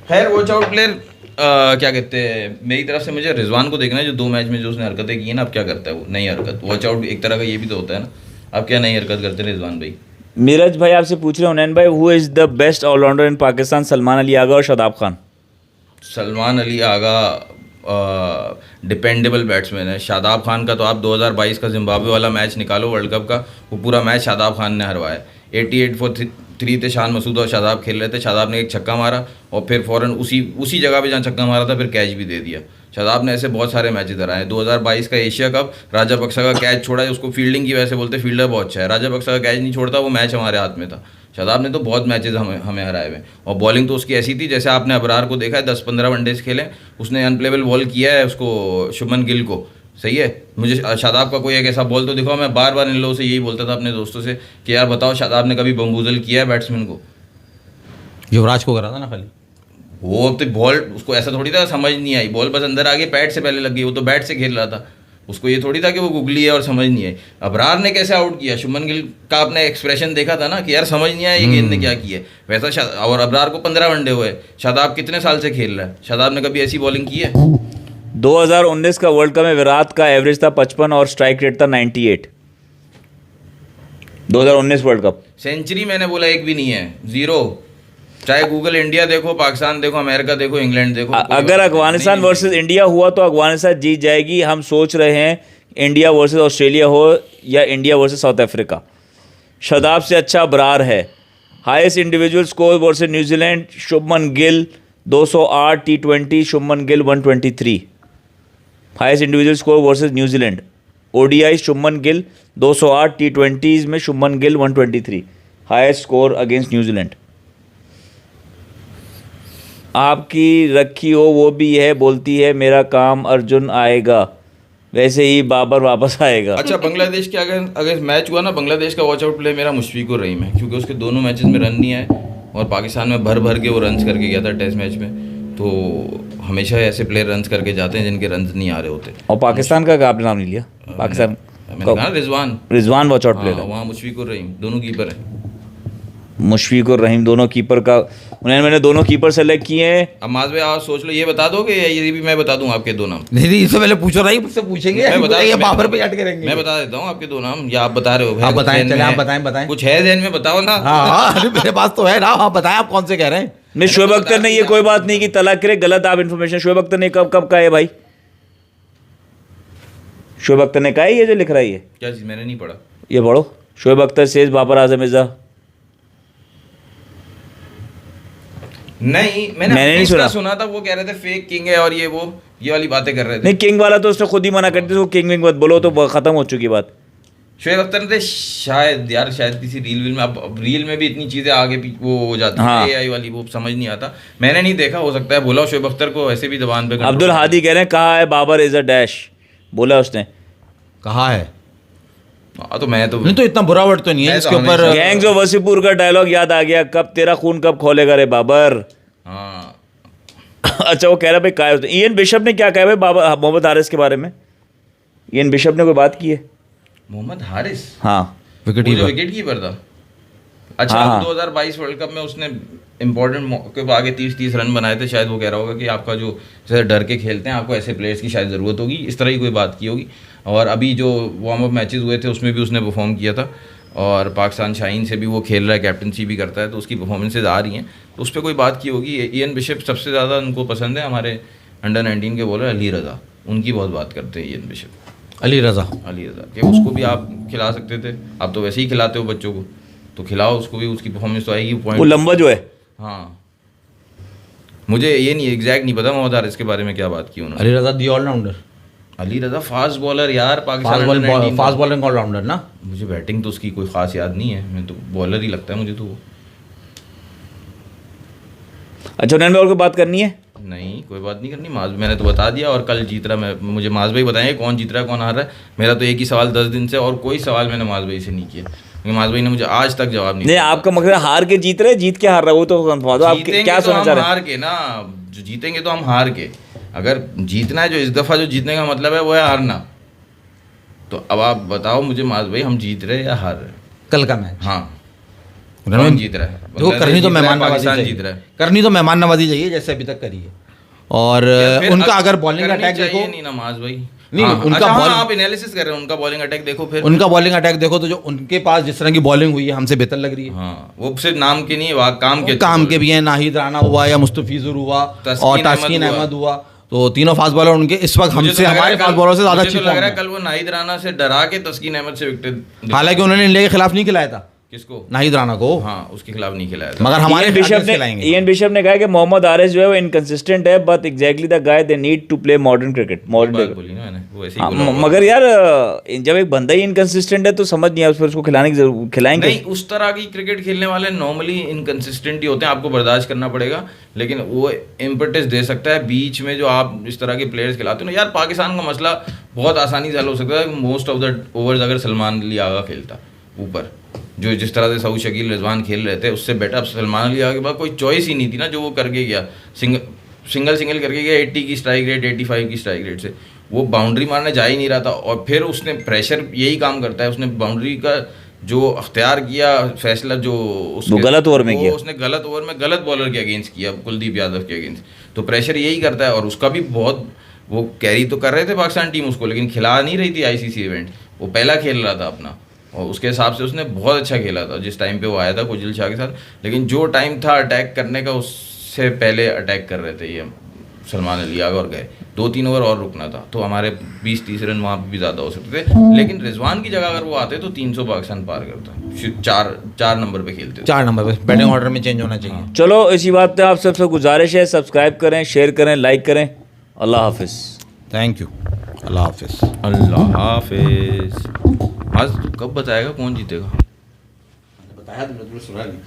खैर वॉच आउट प्लेयर क्या कहते हैं, मेरी तरफ से मुझे रिजवान को देखना है, जो 2 मैच में जो उसने हरकतें की है ना, अब क्या करता है वो नई हरकत। वॉच आउट एक तरह का ये भी तो होता है ना, अब क्या नई हरकत करते हैं रिजवान भाई। नीरज भाई आपसे पूछ रहे हैं उनैन भाई, who is the best allrounder in Pakistan, Salman Ali Agha और शादाब खान? सलमान अली आगा डिपेंडेबल बैट्समैन है। शादाब खान का तो आप 2022 का जिम्बाब्वे वाला मैच निकालो वर्ल्ड कप का, वो पूरा मैच शादाब खान ने हरवाया। 88 for 3 थे, शान मसूद और शादाब खेल रहे थे, शादाब ने एक छक्का मारा और फिर फ़ौरन उसी जगह पे जहाँ छक्का मारा था फिर कैच भी दे दिया। शादाब ने ऐसे बहुत सारे मैचेस हराए। 2022 का एशिया कप राजापक्सा का कैच छोड़ा है, उसको फील्डिंग की वजह से बोलते फील्डर बहुत अच्छा है। राजापक्सा का कैच नहीं छोड़ता, वो मैच हमारे हाथ में था। शादाब ने तो बहुत मैचेस हमें हराए हुए, और बॉलिंग तो उसकी ऐसी थी जैसे आपने अबरार को देखा है 10-15 वनडेज खेले, उसने अनप्लेबल बॉल किया है उसको शुभमन गिल को। सही है, मुझे शादाब का कोई एक ऐसा बॉल तो दिखाओ। मैं बार बार इन लोगों से यही बोलता था अपने दोस्तों से कि यार बताओ शादाब ने कभी बम्बूजल किया है बैट्समैन को? युवराज को करा था ना खाली। वो तो बॉल उसको ऐसा थोड़ी था, समझ नहीं आई, बॉल बस अंदर आ गई, पैड से पहले लग गई, वो तो बैट से खेल रहा था, उसको ये थोड़ी था कि वो गुगली है और समझ नहीं आई। अबरार ने कैसे आउट किया? शुभमन गिल का आपने एक्सप्रेशन देखा था ना कि यार समझ नहीं आया ये गेंद ने क्या किया है। वैसा और अबरार को 15 वनडे हुए, शादाब कितने साल से खेल रहा है? शादाब ने कभी ऐसी बॉलिंग की है? 2019 का वर्ल्ड कप में विराट का एवरेज था 55 और स्ट्राइक रेट था 98। 2019 वर्ल्ड कप सेंचुरी मैंने बोला एक भी नहीं है, 0। चाहे गूगल इंडिया देखो, पाकिस्तान देखो, अमेरिका देखो, इंग्लैंड देखो। अगर अफगानिस्तान वर्सेस इंडिया हुआ तो अफगानिस्तान जीत जाएगी। हम सोच रहे हैं इंडिया वर्सेस ऑस्ट्रेलिया हो या India versus south Africa. Shadab से अच्छा अबरार है। Highest individual score versus New Zealand, Shubman Gill 208 T20, Shubman Gill 123। Highest individual score versus New Zealand, ODI Shubman Gill 208, T20 में Shubman Gill 123 highest score against New Zealand. आपकी रखी हो वो भी है, बोलती है मेरा काम अर्जुन आएगा, वैसे ही बाबर वापस आएगा। अच्छा, बांग्लादेश के अगर मैच हुआ ना, बांग्लादेश का वॉच आउट प्ले मेरा मुशफिकुर रहीम है, क्योंकि उसके दोनों मैचेस में रन नहीं आए और पाकिस्तान में भर के वो रन्स करके गया था टेस्ट मैच में। तो हमेशा ऐसे प्लेयर रन्स करके जाते हैं जिनके रन्स नहीं आ रहे होते। और पाकिस्तान का आपने नाम नहीं लिया? पाकिस्तान मैंने कहा रिजवान वॉच आउट प्लेयर है, वहाँ मुशफिकुर रहीम, दोनों कीपर है। मुशफिकुर रहीम दोनों कीपर का मैंने दोनों कीपर सेलेक्ट किए हैं। अब माज भाई आप सोच लो, ये बता दोगे या ये भी मैं बता दूं आपके 2 नाम? नहीं, इससे पहले पूछो रही, मुझसे पूछेंगे, बाबर पे अटके रहेंगे। मैं बता देता हूँ आपके 2 नाम, या आप बता रहे हो? आप बताएं, चले आप बताएं। कुछ है ज़हन में, बताओ ना। हाँ, मेरे पास तो है ना। हाँ बताएं, आप कौन से कह रहे हैं? नहीं, शोएब अख्तर ने ये कोई बात नहीं की तलाक करे, गलत आप इन्फॉर्मेशन। शोएब अख्तर ने कब कहा है भाई? शोएब अख्तर ने कहा है ये जो लिख रहा है? ये क्या चीज़? मैंने नहीं पढ़ा, ये पढ़ो। शोएब अख्तर सेज बाबर आजम मिर्जा। नहीं, मैंने नहीं सुना था। वो कह रहे थे फेक किंग है और ये वाली बातें कर रहे थे। नहीं, किंग वाला तो उसने खुद ही मना करते थे, वो किंग विंग मत बोलो, तो खत्म हो चुकी बात। शोएब अख्तर ने शायद किसी रील में, अब रील में भी इतनी चीज़ें आगे वो हो जाती है, हाँ। AI वाली, वो समझ नहीं आता। मैंने नहीं देखा, हो सकता है बोला शोएब अख्तर को, ऐसे भी जबान पे। अब्दुल हादी कह रहे हैं कहा है बाबर इज अ डैश, बोला उसने, कहा है। तो मैं तो नहीं, तो इतना बुरा वर्ड तो नहीं है इसके ऊपर। गैंग्स ऑफ वसीपुर का डायलॉग याद आ गया, कब तेरा खून कब खोलेगा रे बाबर। हाँ। अच्छा, वो कह रहा भाई क्या है? ईएन बिशप ने क्या कहा भाई बाबर मोहम्मद हारिस के बारे में? ईएन बिशप ने कोई बात की है? मोहम्मद हारिस? हाँ, विकेट कीपर था। अच्छा, हाँ। 2022 वर्ल्ड कप में उसने इंपॉर्टेंट मौके पर आगे 30 रन बनाए थे। शायद वो कह रहा होगा कि आपका जो जैसे डर के खेलते हैं, आपको ऐसे प्लेयर्स की शायद ज़रूरत होगी, इस तरह की कोई बात की होगी। और अभी जो वार्म अप मैचेस हुए थे उसमें भी उसने परफॉर्म किया था, और पाकिस्तान शाहीन से भी वो खेल रहा है, कैप्टनसी भी करता है, तो उसकी परफॉर्मेंसेज आ रही हैं, तो उस पर कोई बात की होगी। ईएन बिशप सबसे ज़्यादा उनको पसंद है, हमारे अंडर-19 के बॉलर अली रज़ा, उनकी बहुत बात करते हैं ईएन बिशप। अली रज़ा कि उसको भी आप खिला सकते थे, आप तो वैसे ही खिलाते हो बच्चों को, तो खिलाओ उसको भी, उसकी परफॉर्मेंस तो आएगी। वो लंबा जो है, हाँ, मुझे ये नहीं एग्जैक्ट नहीं पता मोहम्मद हारिस के बारे में क्या बात की उन्होंने। अली रजा दी ऑलराउंडर, अली रजा फास्ट बॉलर यार, पाकिस्तान फास्ट बॉलिंग ऑलराउंडर ना। मुझे बैटिंग तो उसकी कोई खास याद नहीं है, मैं तो बॉलर ही लगता है मुझे तो वो। अच्छा, उन्होंने और कोई बात करनी है? नहीं, कोई बात नहीं करनी। माज मैंने तो बता दिया, और कल जीत रहा मैं, मुझे माज भाई बताएंगे कौन जीत रहा है कौन हार रहा है। मेरा तो एक ही सवाल 10 दिन से, और कोई सवाल मैंने माज भाई से नहीं किया, क्योंकि माज भाई ने मुझे आज तक जवाब नहीं नहीं, दिया। आपका मकसद हार के जीत रहे, जीत के हार रहे, वो तो कंफर्म दो। आप क्या तो सोचना हम चाह रहे हैं? हार के ना, जो जीतेंगे तो हम हार के। अगर जीतना है, जो इस दफ़ा जो जीतने का मतलब है वो है हारना। तो अब आप बताओ मुझे माज भाई, हम जीत रहे या हार रहे? कल का मैच हाँ, उन्होंने कौन जीत रहा है? देखो, करनी तो मेहमान नवाजी पाकिस्तान चाहिए, जीत रहा है। करनी तो मेहमान नवाजी चाहिए जैसे अभी तक करी है। और फिर उनका अगर बॉलिंग करनी अटैक देखो, चाहिए नहीं नमाज भाई। नहीं, हाँ, उनका अच्छा, हाँ, ball- आप एनालिसिस कर रहे हैं उनका बॉलिंग अटैक देखो फिर। उनका बॉलिंग अटैक देखो तो जो उनके पास जिस तरह की बॉलिंग हुई है हमसे बेहतर लग रही है। हाँ, वो सिर्फ नाम के नहीं, वाह काम के काम के भी हैं, नाहिद राना हुआ या मुस्तफिजुर हुआ और तस्कीन तस्कीन अहमद अहमद हुआ, तो तीनों फास्ट बॉलर उनके इस वक्त मुझे तो हमसे लग रहा हमारे है फास्ट कल- बॉलर से ज्यादा मुझे अच्छी तो लग फॉर्म रहा है है। कल वो नाहिद राना से डरा के तस्कीन अहमद से विकेट। हालांकि उन्होंने इंडिया के खिलाफ नहीं खिलाया था किसको? नाहिद राना को, हाँ, उसके खिलाफ नहीं खिलाया था। मगर हमारे इयन बिशप खिलाएंगे। इयन बिशप ने कहा कि मोहम्मद हारिस जो है वो इनकंसिस्टेंट है, but exactly the guy they need to play modern cricket, बात मॉडर्न। बोली ना मैंने, वो ऐसे ही बोला होगा। मगर यार जब एक बंदा ही इनकंसिस्टेंट है तो समझ नहीं आ फिर उसको खिलाने की जरूरत, खिलाएंगे नहीं, उस तरह की क्रिकेट खेलने वाले नॉर्मली इनकंसिस्टेंट ही होते हैं, आपको बर्दाश्त करना पड़ेगा। लेकिन वो इम्पेटस दे सकता है बीच में, जो आप इस तरह के प्लेयर्स खिलाते हो ना। यार, पाकिस्तान का मसला बहुत आसानी से हल हो सकता है। मोस्ट ऑफ द ओवर्स अगर सलमान अली आगा खेलता ऊपर, जो जिस तरह से सऊद शकील रिजवान खेल रहे थे, उससे बेटर। अब सलमान अली आगा के बाद कोई चॉइस ही नहीं थी ना, जो वो करके गया। सिंगल करके गया 80 की स्ट्राइक रेट, 85 की स्ट्राइक रेट से। वो बाउंड्री मारने जा ही नहीं रहा था, और फिर उसने प्रेशर यही काम करता है, उसने बाउंड्री का जो अख्तियार किया, फैसला जो वो गलत ओवर में किया, उसने गलत ओवर में गलत बॉलर के अगेंस्ट किया, कुलदीप यादव के अगेंस्ट। तो प्रेशर यही करता है, और उसका भी बहुत, वो कैरी तो कर रहे थे पाकिस्तान टीम उसको, लेकिन खिला नहीं रही थी आईसीसी इवेंट। वो पहला खेल रहा था अपना, और उसके हिसाब से उसने बहुत अच्छा खेला था जिस टाइम पे वो आया था कुजिल शाह के साथ। लेकिन जो टाइम था अटैक करने का, उससे पहले अटैक कर रहे थे ये सलमान अली आगा, और गए 2-3 ओवर और रुकना था, तो हमारे 20-30 रन वहाँ पर भी ज़्यादा हो सकते थे। लेकिन रिजवान की जगह अगर वो आते तो 300 पाकिस्तान पार करता। 4 नंबर पे खेलते थे। 4 नंबर पे बैटिंग ऑर्डर में चेंज होना चाहिए। चलो इसी बात पे आप सबसे गुजारिश है, सब्सक्राइब करें, शेयर करें, लाइक करें। अल्लाह हाफिज़। थैंक यू, अल्लाह हाफिज़। अल्लाह हाफिज़। आज कब बताएगा कौन जीतेगा? बताया तुमने, सुना नहीं।